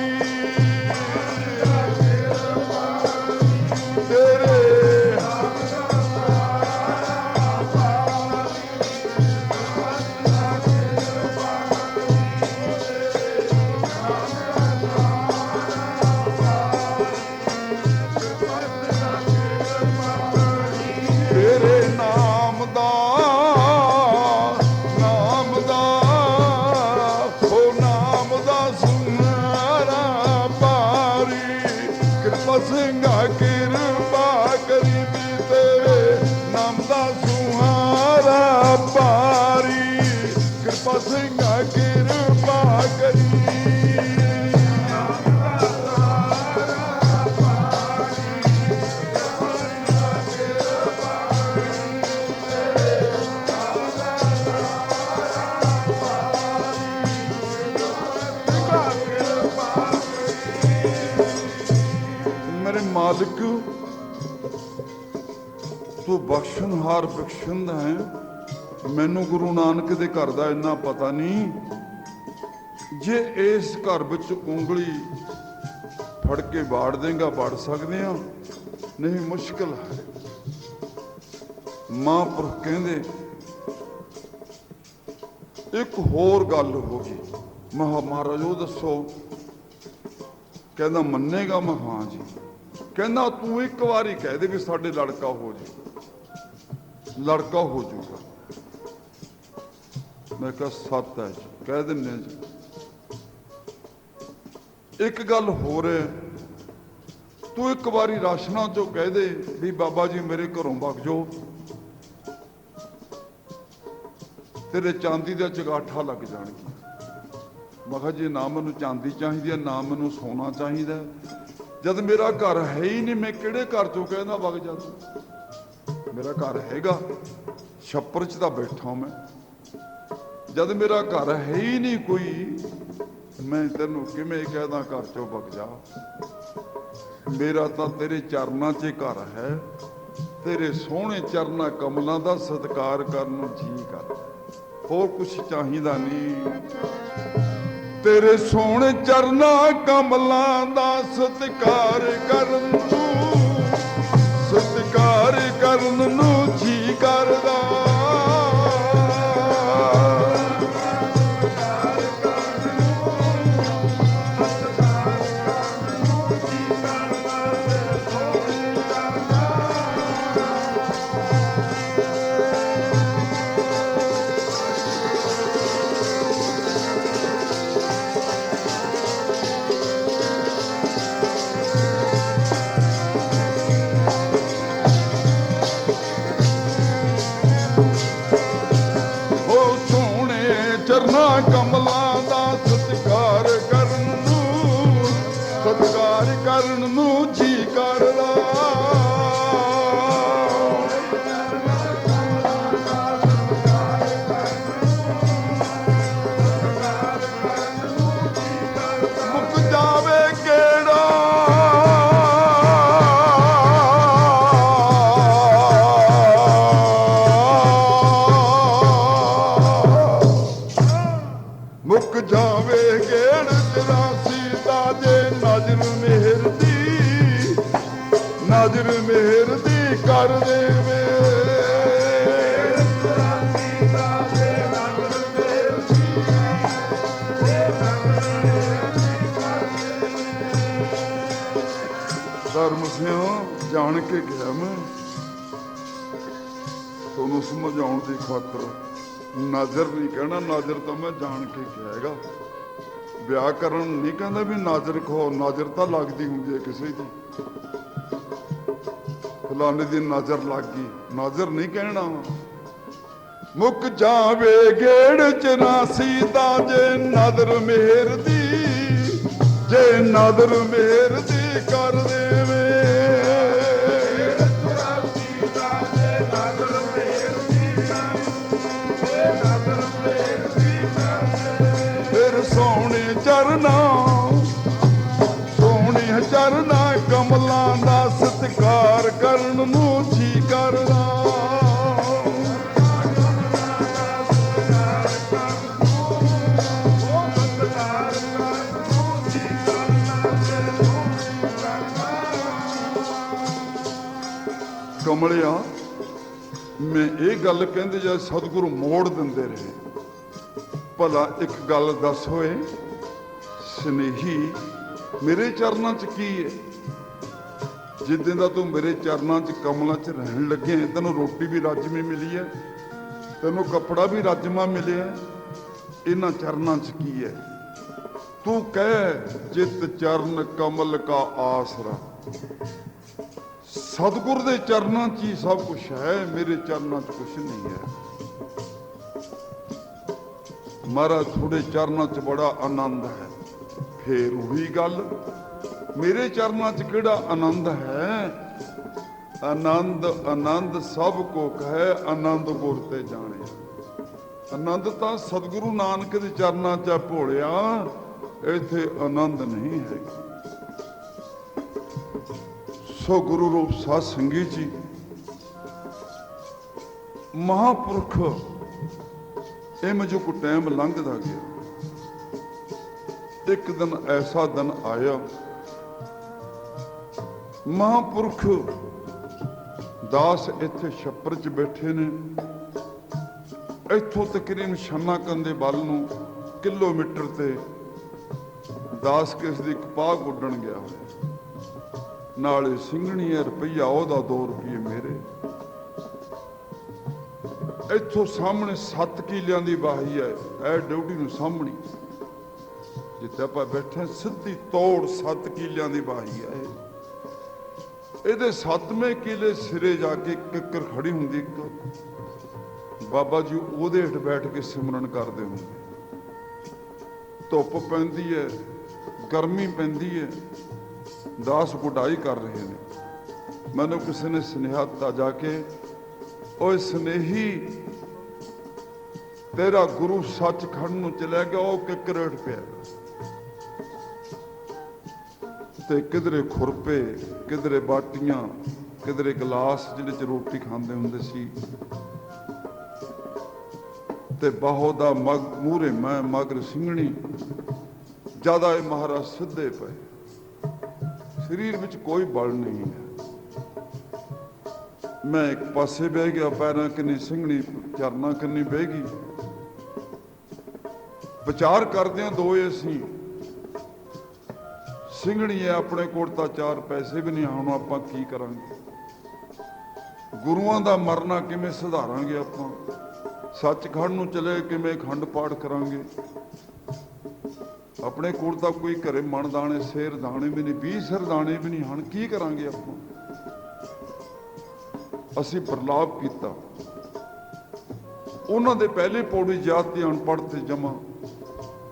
मालिक तू बख्शनहार बख्शिंदा है। मैनू गुरु नानक दे घर दा इन्ना पता नहीं, जे इस घर विच उंगली फड़ के बाड़ देंगा बाड़ सकते हैं, नहीं मुश्किल है। महापुरख कहंदे एक होर गल हो गई। महाराज वो दसो, कहना मन्नेगा? मैं हाँ जी। कहना तू एक बारी कह दे भी साडे लड़का हो जाए, लड़का हो जाऊगा। मैं कहा सत है जी, कह दिने जी। एक गल हो रही, तू एक बारी राशना चो कह दे भी बाबा जी मेरे घरों वग जाओ, तेरे चांदी का चगाठा लग जाएगी। मैं कहा जी ना मैनू चांदी चाहिए, ना मैनू सोना चाहिए, जद मेरा घर है ही नहीं, मैं किहड़े घर चो कहना वग जा। मेरा घर हैगा छप्पर च तां बैठा मैं, जद मेरा घर है ही नहीं कोई, मैं तेनों किवें कहदा घर चो वग जा। मेरा तां तेरे चरनां च घर है, तेरे सोहणे चरना कमलों का सत्कार करन जी कर, होर कुछ चाहिदा नहीं। तेरे सोहणे चरना कमलों का सत्कार करन नूं, सत्कार करन नूं जी करदा। कमलां दा सत्कार करन नूं, सत्कार करन नूं जी करदा। मुक जावे केड़ा मुक जावे गेड़ 84 दा जे नजर मेहर दी, नजर मेहर दी कर देवे। ਧਰਮ ਸਿਓ ਜਾਣ ਕੇ ਗਿਆ ਮੈਂ ਤੁਹਾਨੂੰ ਸਮਝਾਉਣ ਦੀ ਖਾਤਰ। ਨਾਜ਼ਰ ਨਹੀਂ ਕਹਿਣਾ, ਨਾਜ਼ਰ ਤਾਂ ਮੈਂ ਜਾਣ ਕੇ ਕਿਹਾ ਹੈਗਾ। ਵਿਆਕਰਨ ਨਹੀਂ ਕਹਿੰਦਾ ਵੀ ਨਾਜ਼ਰ ਕਹੋ, ਨਾਜ਼ਰ ਤਾਂ ਲੱਗਦੀ ਹੁੰਦੀ ਹੈ ਕਿਸੇ ਦੀ, ਫਲਾਣੇ ਦੀ ਨਜ਼ਰ ਲੱਗ ਗਈ, ਨਾਜ਼ਰ ਨਹੀਂ ਕਹਿਣਾ। ਮੁੱਕ ਜਾਵੇ ਗੇੜ 84 ਦਾ ਜੇ ਨਦਰ ਮਿਹਰ ਦੀ, ਜੇ ਨਦਰ ਮਿਹਰ ਦੀ ਕਰ ਦੇਵੇ। ਫਿਰ ਸੋਹਣੇ ਚਰਨਾ ਕਮਲਾਂ ਦਾ ਸਤਿਕਾਰ ਕਰਨ ਨੂੰ ਜੀ ਕਰਦਾ। ਕਮਲਿਆ, ਮੈਂ ਇਹ ਗੱਲ ਕਹਿੰਦੇ ਜਾਂ ਸਤਿਗੁਰੂ ਮੋੜ ਦਿੰਦੇ ਰਹੇ। ਭਲਾ ਇੱਕ ਗੱਲ ਦੱਸ ਹੋਏ, ਸਨੇਹੀ ਮੇਰੇ ਚਰਨਾਂ 'ਚ ਕੀ ਹੈ? ਜਿੱਦਾਂ ਦਾ ਤੂੰ ਮੇਰੇ ਚਰਨਾਂ 'ਚ ਕਮਲਾਂ 'ਚ ਰਹਿਣ ਲੱਗੇ, ਤੈਨੂੰ ਰੋਟੀ ਵੀ ਰੱਜਵੀਂ ਮਿਲੀ ਹੈ, ਤੈਨੂੰ ਕੱਪੜਾ ਵੀ ਰੱਜਵਾਂ ਮਿਲਿਆ, ਇਹਨਾਂ ਚਰਨਾਂ 'ਚ ਕੀ ਹੈ? ਤੂੰ ਕਹਿ ਜਿਤ ਚਰਨ ਕਮਲ ਕਾ ਆਸਰਾ। ਸਤਿਗੁਰ ਦੇ ਚਰਨਾਂ 'ਚ ਹੀ ਸਭ ਕੁਝ ਹੈ, ਮੇਰੇ ਚਰਨਾਂ 'ਚ ਕੁਝ ਨਹੀਂ ਹੈ। ਮਹਾਰਾਜ ਤੁਹਾਡੇ ਚਰਨਾਂ 'ਚ ਬੜਾ ਆਨੰਦ ਹੈ। ਫੇਰ ਉਹੀ ਗੱਲ, ਮੇਰੇ ਚਰਨਾਂ 'ਚ ਕਿਹੜਾ ਆਨੰਦ ਹੈ? ਆਨੰਦ ਆਨੰਦ ਸਭ ਕੋ ਕਹੈ, ਆਨੰਦ ਗੁਰ ਤੇ ਜਾਣਿਆ। ਆਨੰਦ ਤਾਂ ਸਤਿਗੁਰੂ ਨਾਨਕ ਦੇ ਚਰਨਾਂ 'ਚ ਆ ਭੋਲਿਆ, ਇੱਥੇ ਆਨੰਦ ਨਹੀਂ ਹੈ। ਸੋ ਗੁਰੂ ਰੂਪ ਸਾਧ ਸੰਗੀ ਜੀ, ਮਹਾਂਪੁਰਖ ਇਵੇਂ ਜੋ ਕੋ ਟਾਈਮ ਲੰਘਦਾ ਗਿਆ। ਇੱਕ ਦਿਨ ਐਸਾ ਦਿਨ ਆਇਆ, ਮਹਾਂਪੁਰਖ ਦਾਸ ਇੱਥੇ ਛੱਪਰ 'ਚ ਬੈਠੇ ਨੇ। ਇੱਥੋਂ ਤਕਰੀਬਨ ਛੰਨਾ ਕੰਦੇ ਵੱਲ ਨੂੰ ਕਿਲੋਮੀਟਰ ਤੇ ਦਾਸ ਕਿਸ ਦੀ ਕਪਾਹ ਗੁੱਡਣ ਗਿਆ ਹੋਇਆ। ਨਾਲੇ ਸਿੰਘਣੀ ਹੈ, ਰੁਪਈਆ ਉਹਦਾ, 2 ਰੁਪਏ ਮੇਰੇ। ਇੱਥੋਂ ਸਾਹਮਣੇ 7 ਕਿੱਲਿਆਂ ਦੀ ਵਾਹੀ ਹੈ, ਇਹ ਡਿਊਟੀ ਨੂੰ ਸਾਹਮਣੀ ਜਿੱਥੇ ਆਪਾਂ ਬੈਠੇ, ਸਿੱਧੀ ਤੋੜ 7 ਕਿੱਲਿਆਂ ਦੀ ਵਾਹੀ ਹੈ। ਇਹਦੇ 7ਵੇਂ ਕਿੱਲੇ ਸਿਰੇ ਜਾ ਕੇ ਕਿੱਕਰ ਖੜੀ ਹੁੰਦੀ, ਬਾਬਾ ਜੀ ਉਹਦੇ ਹੇਠ ਬੈਠ ਕੇ ਸਿਮਰਨ ਕਰਦੇ ਹੁੰਦੇ। ਧੁੱਪ ਪੈਂਦੀ ਹੈ, ਗਰਮੀ ਪੈਂਦੀ ਹੈ, ਦਾਸ ਗੁਡਾਈ ਕਰ ਰਹੇ ਨੇ। ਮੈਨੂੰ ਕਿਸੇ ਨੇ ਸੁਨੇਹਾ ਦਿੱਤਾ ਜਾ ਕੇ, ਓਏ ਸਨੇਹੀ, ਤੇਰਾ ਗੁਰੂ ਸੱਚਖੰਡ ਨੂੰ ਚਲਿਆ ਗਿਆ, ਉਹ ਕਿੱਕਰ ਹੇਠ ਪਿਆ ਤੇ ਕਿਧਰੇ ਖੁਰਪੇ, ਕਿਧਰੇ ਬਾਟੀਆਂ, ਕਿਧਰੇ ਗਲਾਸ ਜਿਹਦੇ 'ਚ ਰੋਟੀ ਖਾਂਦੇ ਹੁੰਦੇ ਸੀ, ਤੇ ਬਾਹੋ ਦਾ ਮਗ ਮੂਹਰੇ ਮੈਂ, ਮਗਰ ਸਿੰਘਣੀ। ਜ਼ਿਆਦਾ ਇਹ ਮਹਾਰਾਜ ਸਿੱਧੇ ਪਏ, ਸਰੀਰ ਵਿੱਚ ਕੋਈ ਬਲ ਨਹੀਂ ਹੈ। ਮੈਂ ਇੱਕ ਪਾਸੇ ਬਹਿ ਗਿਆ, ਪੈਰਾਂ ਕਿੰਨੀ ਸਿੰਘਣੀ ਚਰਨਾਂ ਕਿੰਨੀ ਬਹਿ ਗਈ। ਵਿਚਾਰ ਕਰਦਿਆਂ ਦੋਏ ਅਸੀਂ, ਸਿੰਘਣੀ ਹੈ, ਆਪਣੇ ਕੋਲ ਤਾਂ 4 ਪੈਸੇ ਵੀ ਨਹੀਂ, ਹੁਣ ਆਪਾਂ ਕੀ ਕਰਾਂਗੇ? ਗੁਰੂਆਂ ਦਾ ਮਰਨਾ ਕਿਵੇਂ ਸੁਧਾਰਾਂਗੇ? ਆਪਾਂ ਸੱਚਖੰਡ ਨੂੰ ਚਲੇ ਕਿਵੇਂ ਅਖੰਡ ਪਾਠ ਕਰਾਂਗੇ? ਆਪਣੇ ਕੋਲ ਤਾਂ ਕੋਈ ਘਰੇ ਮਣ ਦਾਣੇ, ਸੇਰ ਦਾਣੇ ਵੀ ਨਹੀਂ, 20 ਸਿਰ ਦਾਣੇ ਵੀ ਨਹੀਂ ਹਨ, ਕੀ ਕਰਾਂਗੇ ਆਪਾਂ? ਅਸੀਂ ਪ੍ਰਲਾਪ ਕੀਤਾ। ਉਹਨਾਂ ਦੇ ਪਹਿਲੇ ਪੌੜੀ ਜਾਤ ਤੇ ਅਨਪੜ੍ਹ ਤੇ ਜਮਾ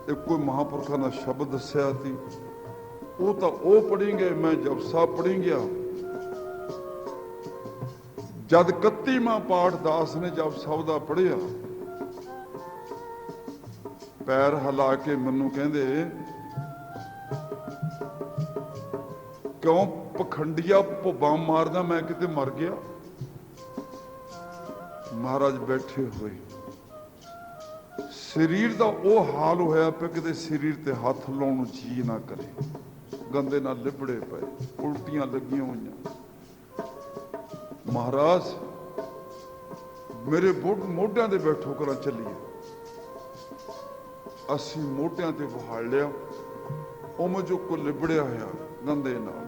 ਇੱਕੋ ਮਹਾਂਪੁਰਖਾਂ ਦਾ ਸ਼ਬਦ ਦੱਸਿਆ ਸੀ, ਉਹ ਤਾਂ ਉਹ ਪੜ੍ਹੀ ਗਏ, ਮੈਂ ਜਪੁ ਸਾਹਿਬ ਪੜ੍ਹੀ ਗਿਆ। ਜਦ 31ਵਾਂ ਪਾਠ ਦਾਸ ਨੇ ਜਪੁ ਸਾਹਿਬ ਦਾ ਪੜ੍ਹਿਆ, ਪੈਰ ਹਿਲਾ ਕੇ ਮੈਨੂੰ ਕਹਿੰਦੇ, ਕਿਉਂ ਪਖੰਡੀਆ ਭੁੱਬਾਂ ਮਾਰਦਾ, ਮੈਂ ਕਿਤੇ ਮਰ ਗਿਆ? ਮਹਾਰਾਜ ਬੈਠੇ ਹੋਏ, ਸਰੀਰ ਦਾ ਉਹ ਹਾਲ ਹੋਇਆ ਪਿਆ, ਕਿਤੇ ਸਰੀਰ ਤੇ ਹੱਥ ਲਾਉਣ ਨੂੰ ਜੀ ਨਾ ਕਰੇ। ਗੰਦੇ ਨਾਲ ਲਿਬੜੇ ਪਏ, ਉਲਟੀਆਂ ਲੱਗੀਆਂ ਹੋਈਆਂ। ਮਹਾਰਾਜ ਮੇਰੇ ਮੋਢਿਆਂ ਤੇ ਬੈਠੋ, ਕਰਾਂ ਚੱਲੀਏ। ਅਸੀਂ ਮੋਢਿਆਂ ਤੇ ਵਹਾਲ ਲਿਆ, ਉਹ ਜੋ ਕੋ ਲਿਬੜਿਆ ਹੋਇਆ ਗੰਦੇ ਨਾਲ।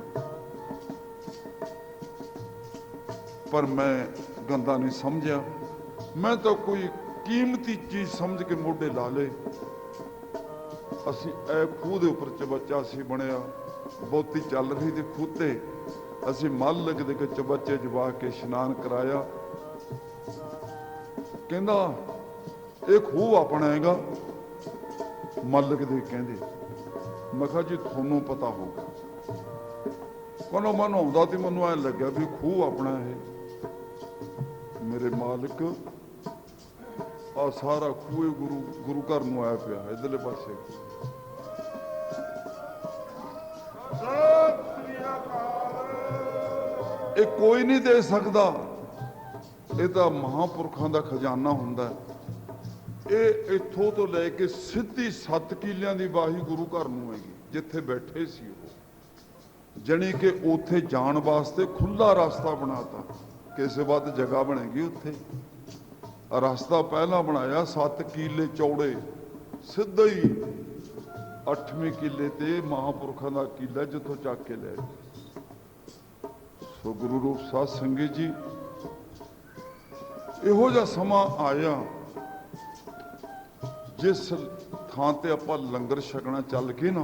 पर मैं गंदा नहीं समझिया। मैं तो कोई कीमती चीज समझ के मोढे ला ले। असी ए खूह दे उपर चबच्चा सी बनया, बहुती चल रही थी खूह ते। असी मल लगदे के चबच्चे जवा के इशनान कराया। कहंदा ये खूह अपना हैगा। मल लगदे कहंदे, मैं कहा जी थोनों पता होगा। कहना मन आउंदा ते मैनूं ऐ लग्या भी खूह अपना है। मेरे मालिक आ सारा खूह गुरु घर नूं आया पिया इधरले पासे। ये कोई नहीं दे सकता, ये तो महापुरखों का खजाना हुंदा है। ये इत्थों तो लैके सीधी 7 किलियां दी वाही गुरु घर नूं हैगी जिथे बैठे सी वो। जणी कि उथे जाण वास्ते खुला रास्ता बनाता, किसे बाद जगह बनेगी उत्थे। रास्ता पहला बनाया 7 किले चौड़े, सीधा ही 8वें किले ते महापुरखों का किला जिथों चक के ले। सो गुरु रूप साध संगत जी, इहो जिहा समा आया जिस थां ते आपां लंगर छकना चल के ना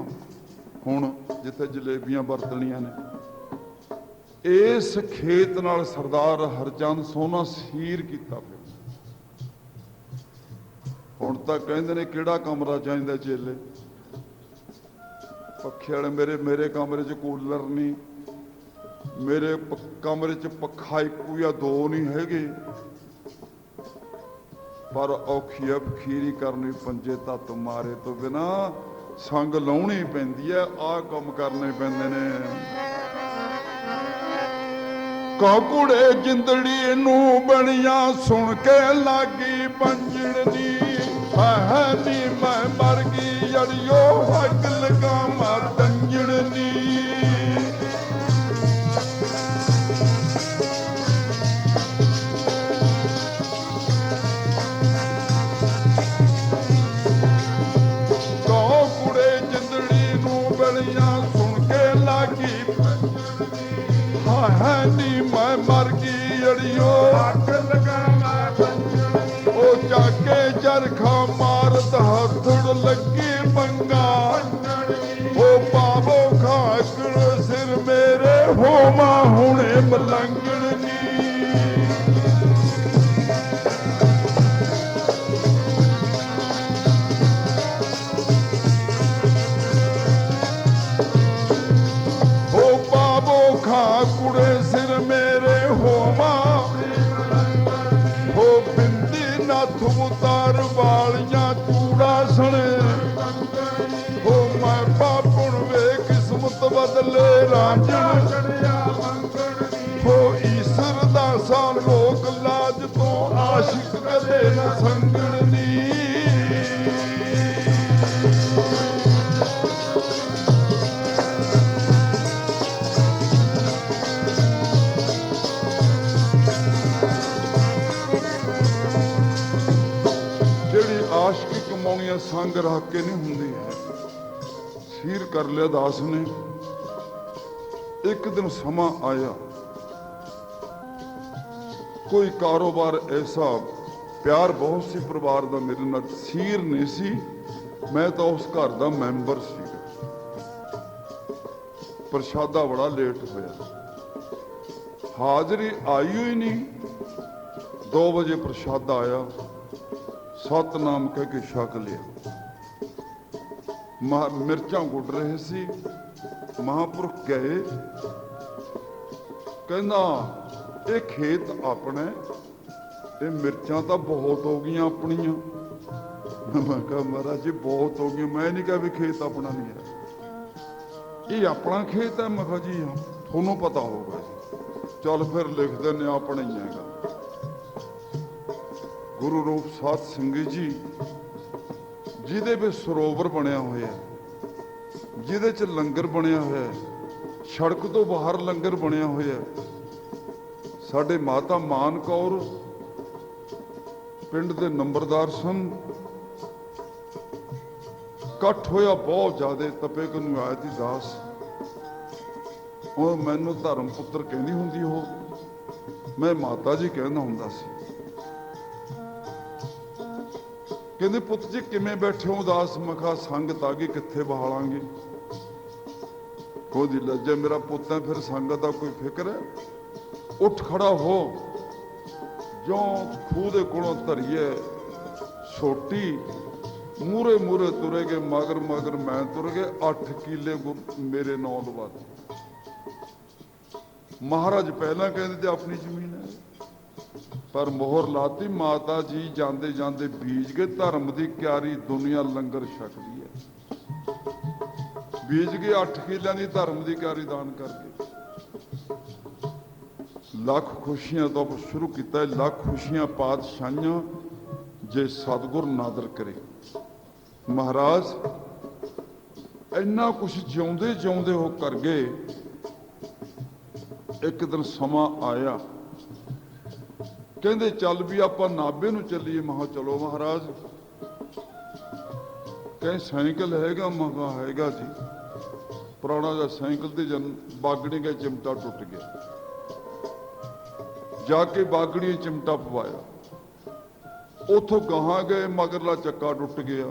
हुण जिथे जलेबियां वरतणियां ने, इस खेत नाल सरदार हरचंद सोहना सीर कीता पिया। हुण तां कहंदे ने किहड़ा कमरा चाहीदा चेले, पखे वाले मेरे कमरे च कूलर नहीं, मेरे कमरे च पखा 1 या 2 नहीं हैगे। पर औखी है फकीरी करनी, पंजे तत्त मारे तो बिना संग लाउणी पैंदी है। आ काम करने पैंदे ने। काकुड़े जिंदड़ी नू बनिया सुन के लागी पंजड़नी, है नी मैं मर गई अड़ियो हक लगा मा तंजड़नी। काकुड़े जिंदड़ी नू बनिया सुन के लागी, है नी मैं मर गई अड़ियो हक लगा मा तंजड़नी। ओ चाके चरखा मारत हथड़ लगी पंगा, ओ पावो खाकड़ सिर मेरे होमा हुणे मलंगड़नी। ओ पावो खाकुड़े सिर मेरे होमा, हो बिंदी नथ उतार वालियां चूड़ा सने। हो मैं पापुण वे किस्मत बदले रांझण, हो ईसर दासा लोक लाज तो आशिक कदे न संगणनी। आशिकी कमाउणियां संग रख के नहीं हुंदी है। सीर कर लिया दास ने। एक दिन समा आया, कोई कारोबार ऐसा, प्यार बहुत सी परिवार का मेरे नाल, सीर नहीं सी, मैं तो उस घर का मैंबर सी। प्रशादा बड़ा लेट होया, हाजरी आई हुई नहीं। 2 बजे प्रशादा आया, सतनाम कह के छक लिया। मिर्चा गुड रहे सी, महापुरख गए, कहना ये खेत अपने, ये मिर्चा तो बहुत हो गई अपनिया। मैं कहा महाराज जी बहुत हो गई, मैं नहीं कहा भी खेत अपना नहीं है, ये अपना खेत है। मैं कहा जी थोनों पता होगा जी, चल फिर लिख देने अपना ही हैगा। गुरु रूप साध संगत जी, जिदे विच सरोवर बनया होया, जिदे च लंगर बनया होया, सड़क तो बाहर लंगर बनया होया। साडे माता मान कौर पिंड दे नंबरदार सन। कट्ठ होया बहुत ज्यादा, तपे कनू आए थी दास। और मैनू धर्म पुत्र कहनी हुंदी हो। मैं माता जी कहना हुंदा सी, कहंदे पुੱਤ जी किवें बैठे हो उदास? मैं कहा संगत आ गई कित्थे बहालांगे। ਉਹਦੀ ਲੱਜੇ मेरा पुੱत है फिर संगत का कोई फिक्र है? उठ खड़ा हो, जो खूह दे कोलों धरीए छोटी मूरे मूरे तुरे गए, मगर मगर मैं तुर गए, 8 किले मेरे नौ लवाते। महाराज पहला कहते थे अपनी जमीन है, पर मोहर लाती माता जी जाते जाते बीज गए, धर्म की क्यारी दुनिया लंगर छकदी है। बीज गए 8 किलियां की धर्म की क्यारी दान करके। लख खुशियां तो शुरू किया, लख खुशियां पातशाहियां जे सतगुर नादर करे। महाराज इन्ना कुछ जिउंदे जिउंदे हो कर गए। एक दिन समा आया, कहते चल भी आपां नाभे नूं चलीए। महा चलो महाराज। कहीं साइकिल हैगा? महा हैगा जी। पुराना जिहा साइकिल ते बागड़ी गए, चिमटा टुट गया। जाके बागड़ी चिमटा पवाया, उथों गाहां गए, मगरला चक्का टुट गया।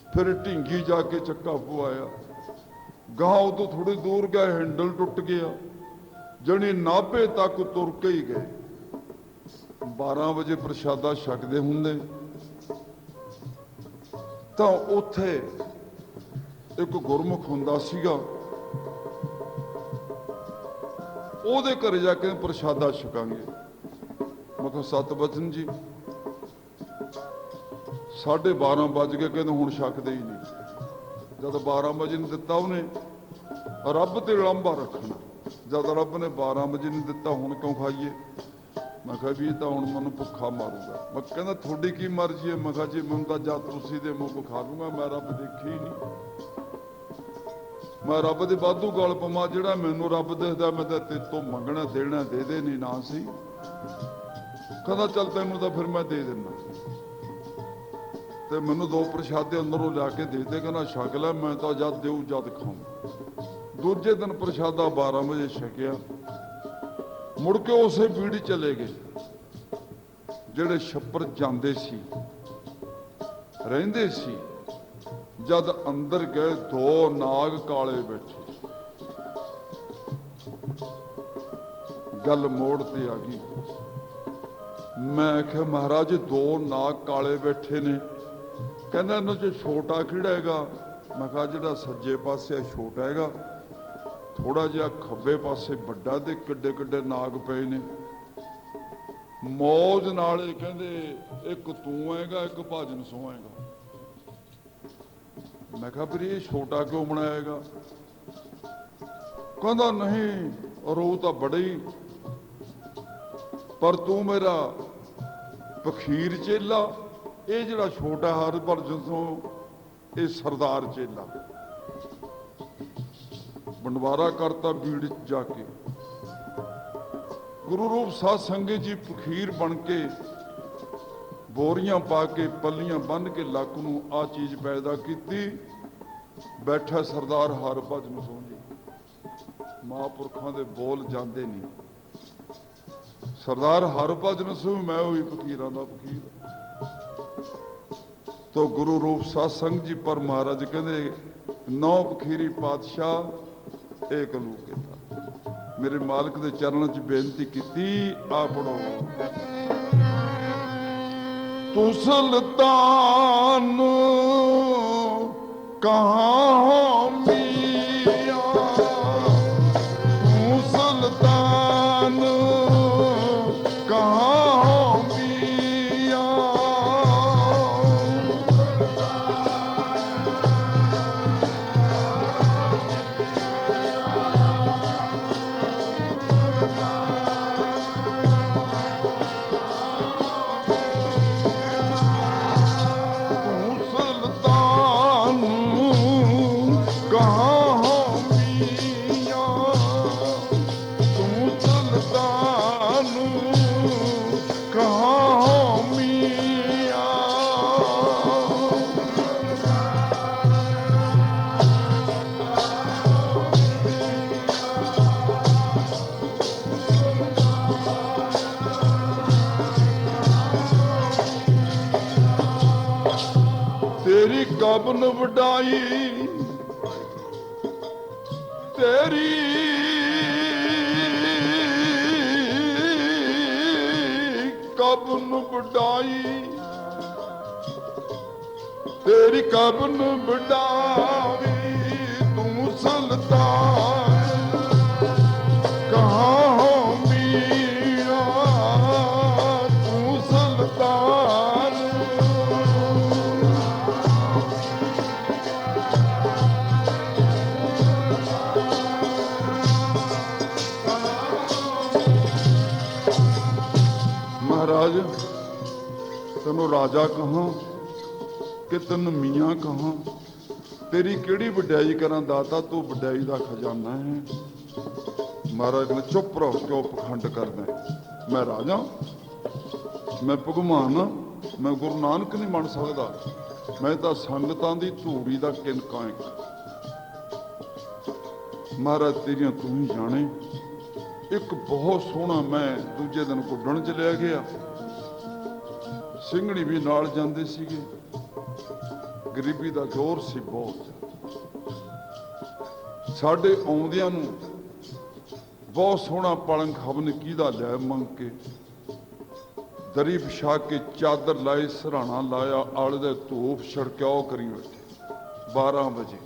फिर ढींगी जाके चक्का पवाया, गाहां उतों थोड़ी दूर गए, हैंडल टुट गया। जनी नाभे तक तुर के ही गए। 12 वजे प्रशादा छकदे हुंदे तां उत्थे एक गुरमुख हुंदा सीगा, ਉਹਦੇ ਘਰੇ ਜਾ ਕੇ ਪ੍ਰਸ਼ਾਦਾ ਛਕਾਂਗੇ। ਮੈਂ ਕਿਹਾ ਸਤਿਵਚਨ ਜੀ 12:30 ਵੱਜ ਗਏ, ਕਹਿੰਦੇ ਹੁਣ ਛਕਦੇ ਹੀ ਨਹੀਂ। ਜਦ 12 ਵਜੇ ਨੂੰ ਦਿੱਤਾ ਉਹਨੇ, ਰੱਬ ਤੇ ਉਲੰਭਾ ਰੱਖਣਾ। ਜਦ ਰੱਬ ਨੇ 12 ਵਜੇ ਨੂੰ ਦਿੱਤਾ, ਹੁਣ ਕਿਉਂ ਖਾਈਏ? ਮੈਂ ਕਿਹਾ ਵੀ ਇਹ ਤਾਂ ਹੁਣ ਮੈਨੂੰ ਭੁੱਖਾ ਮਾਰੂਗਾ। ਮੈਂ ਕਹਿੰਦਾ ਤੁਹਾਡੀ ਕੀ ਮਰਜ਼ੀ ਹੈ? ਮੈਂ ਕਿਹਾ ਜੀ ਮੈਨੂੰ ਤਾਂ ਜਦ ਤੁਸੀਂ ਦੇ ਮੂੰਹ ਖਾ ਲੂੰਗਾ, ਮੈਂ ਰੱਬ ਦੇਖੀ ਹੀ ਨਹੀਂ। मैं रब दे वाधू गल पवा, जिहड़ा मैनू रब दसदा मैं तो तेरे तो मंगना देना दे दे नहीं ना सी। कहता चल तैनू तो फिर मैं दे देना। तो मैनू 2 प्रशादे अंदरों लिया के दे दे, कहना छक लै, मैं तो जद देऊ जद खाऊं। दूजे दिन प्रशादा 12 बजे छकिया, मुड़ के उसे बीड़ी चले गए जिहड़े छप्पर जांदे सी रहिंदे सी। जद अंदर गए 2 नाग काले बैठे। गल मोड़ ते आ गई। मैं आख्या महाराज 2 नाग काले बैठे ने। कहना इन्हां च छोटा किहड़ा हैगा? मैं कहा जिहड़ा सज्जे पासे छोटा हैगा, थोड़ा जिहा खब्बे पासे वड्डा, ते किड्डे किड्डे नाग पे ने। मौज नाले कहंदे एक तू हैगा, एक भाजन सो हैगा। मैं कहा फिर ये छोटा क्यों बनाएगा? कहता नहीं, और वो तो बड़े ही, पर तू मेरा फकीर चेला, ये जड़ा छोटा हर भरजन तो ये सरदार चेला। बंडवारा करता बीड़ जाके। गुरु रूप साध संगत जी फकीर बन के बोरियां पा के पल्लियां बन के लक नूं आ चीज पैदा की। बैठा सरदार हर भजन सौंधी। महापुरखों के बोल जाते नहीं। सरदार हर भजन सू, मैं हुई फकीरां दा फकीर। तो गुरु रूप सत्संग जी पर महाराज कहते 9 फकीरी पातशाह एक लू के। मेरे मालिक के चरणों च बेनती की, आ पढ़ो। तू सुल्तान कहाँ हो मियां, तू सुल्तान कहाँ हो मियां। ਕਬਨ ਵਡਾਈ ਤੇਰੀ ਕਬਨ ਵਡਾਈ तेरी कबन बढ़ावी तू सुल्तान कहाँ हो मियां तू सुल्तान महाराज तेनों राजा कहाँ कि तेन मियाँ कहाँ तेरी केड़ी वड्याई करा दाता तू वड्याई का खजाना है। महाराज ने चुप रहो क्यों पखंड करना मैं राजा मैं भगवान मैं गुरु नानक नहीं बन सकता मैं तो संगतां दी धूड़ी का किनका एक। महाराज तेरियां तू ही जाने एक बहुत सोहना मैं दूजे दिन गुड्डण च लिया गया ਸਿੰਘਣੀ भी नाल जांदे सीगे गरीबी का जोर सी बहुत साढ़े आउंदियां नूं बहुत सोहना पलंग हवन किहदा लिया मंग के दरी विछा के चादर लाई सराणा लाया आले दे धूप छड़काओ करी बैठे 12 बजे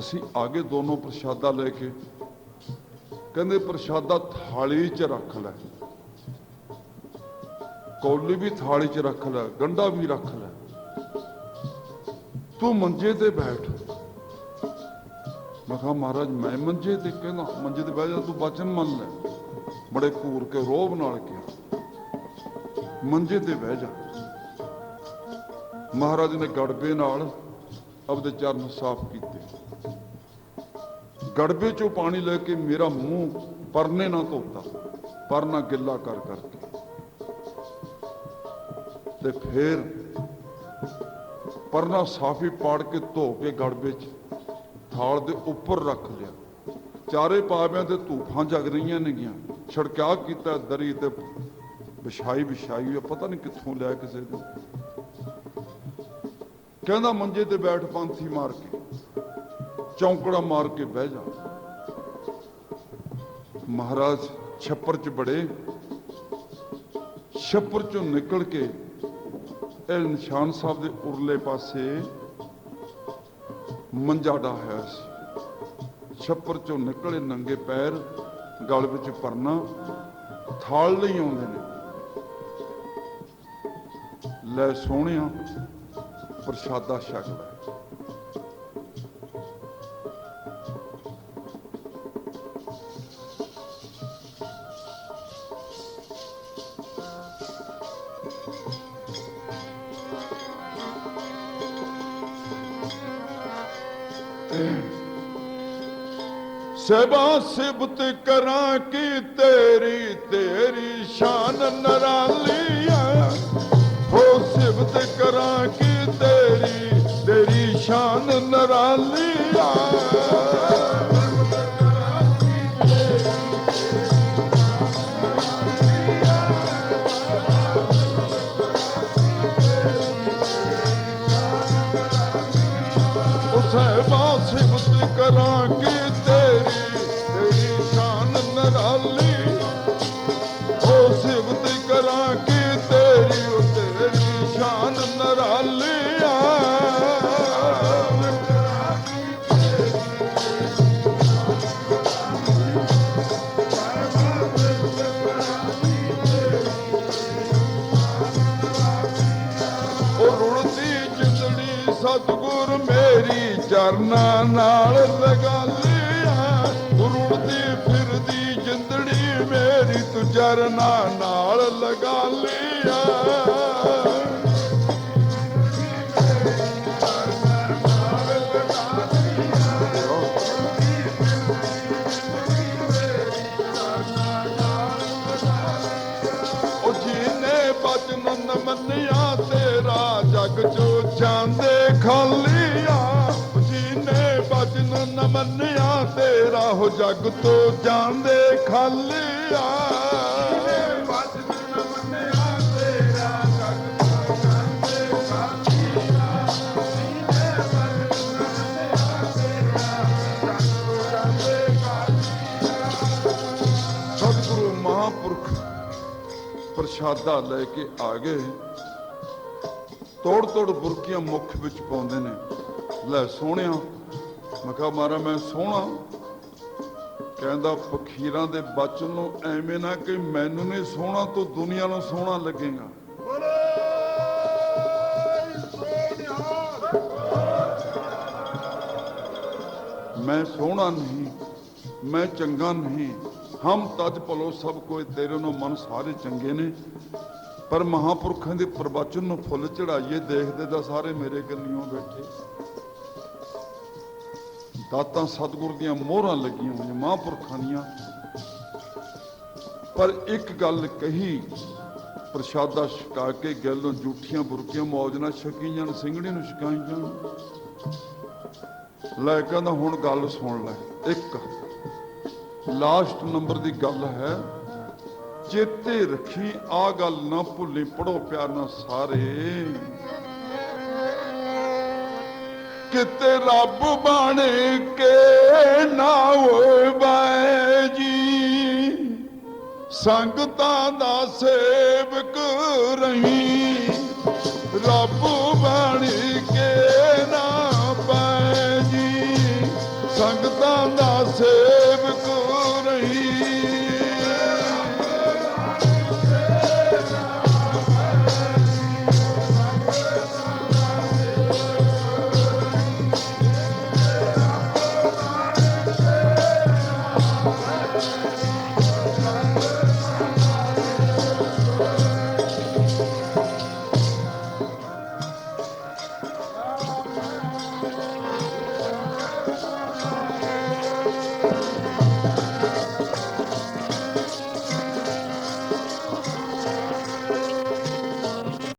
असी आगे दोनों प्रशादा लेके कहंदे प्रशादा थाली च रख लै कौली भी थाली च रख लै गंढा भी रख लै तू मंजे ते बैठ। मैं कहा महाराज मैं मंजे ते कहना मंजे ते बैठ जा तू वचन मन ले बड़े घूर के रोब नाल कहा मंजे ते बह जा। महाराज ने गड़बे नाल अपने चरण साफ किए गड़बे चो पानी लेके मेरा मूँह परने ना धोता परना गिला कर करके ते फिर परना साफी पाड़ के धो के गड़बे थाल दे उपर रख लिया चारे पावियां ते धूफां जग रही नेगियां छड़का किया दरी ते विछाई विछाई पता नहीं कित्थों लिया किसी ने कहना मंजे ते बैठ पांथी मार के चौंकड़ा मार के बह जा। महाराज छप्पर च बड़े छप्पर चों निकल के निशान साहब के उरले पासे मंजा डाया छप्पर चों निकले नंगे पैर गल विच परना थाल नहीं आउंदे ने लै सोहणिया प्रशादा छक लै। सेवा सिबत करा की तेरी तेरी शान नरालिया हो सिबत करा की तेरी तेरी शान नरालिया सेवा सिबत करा की सतगुर मेरी चरना नाल लगा लिया रुड़ती फिरदी जिंदड़ी मेरी तू चरना नाल लगा लिया। बचन न मनिया तेरा जग जो जांदे खालिया जिने बचन न मनिया तेरा हो जग तो जांदे खालिया। बचन न मनिया तेरा जग तो जांदे खालिया ਪ੍ਰਸ਼ਾਦਾ ਲੈ ਕੇ ਆ ਗਏ। ਤੋੜ ਤੋੜ ਬੁਰਕੀਆਂ ਮੁੱਖ ਵਿੱਚ ਪਾਉਂਦੇ ਨੇ। ਲੈ ਸੋਹਣਿਆ, ਮੈਂ ਕਿਹਾ ਮਾਰਾ ਮੈਂ ਸੋਹਣਾ? ਕਹਿੰਦਾ ਫਕੀਰਾਂ ਦੇ ਬਚਨ ਨੂੰ ਐਵੇਂ ਨਾ ਕਿ ਮੈਨੂੰ ਨਹੀਂ ਸੋਹਣਾ, ਤੂੰ ਦੁਨੀਆ ਨੂੰ ਸੋਹਣਾ ਲੱਗੇਗਾ। मैं सोहना नहीं, मैं चंगा नहीं, हम तज भलो सब कोई तेरे नो मन सारे चंगे ने, पर महापुरखों के प्रवचन नूं फुल चढ़ाइए देखते तो सारे मेरे गलियों बैठे। दातां सतगुर दियां मोहरां लगियां हुई महापुरखों दियां, पर एक गल कही प्रशादा छका के गलों जूठियां बुरकियां मौज नाल छकी जाण, सिंगड़ी नूं छकाई जाण। ਲੈ ਕਹਿੰਦਾ ਹੁਣ ਗੱਲ ਸੁਣ ਲੈ, ਇੱਕ ਲਾਸਟ ਨੰਬਰ ਦੀ ਗੱਲ ਹੈ, ਚੇਤੇ ਰੱਖੀ ਆ ਗੱਲ ਨਾ ਭੁੱਲੀ, ਪੜੋ ਪਿਆਰ ਨਾਲ ਸਾਰੇ। ਕਿਤੇ ਰੱਬ ਬਣ ਕੇ ਨਾ ਹੋਏ ਬਾਈ ਜੀ, ਸੰਗਤਾਂ ਦਾ ਸੇਵਕ ਰਹੀ, ਰੱਬ ਬਣ ਕੇ ਨਾ ਸੰਗਤਾਂ ਦਾ ਸੇਵਕ ਰਹੀ।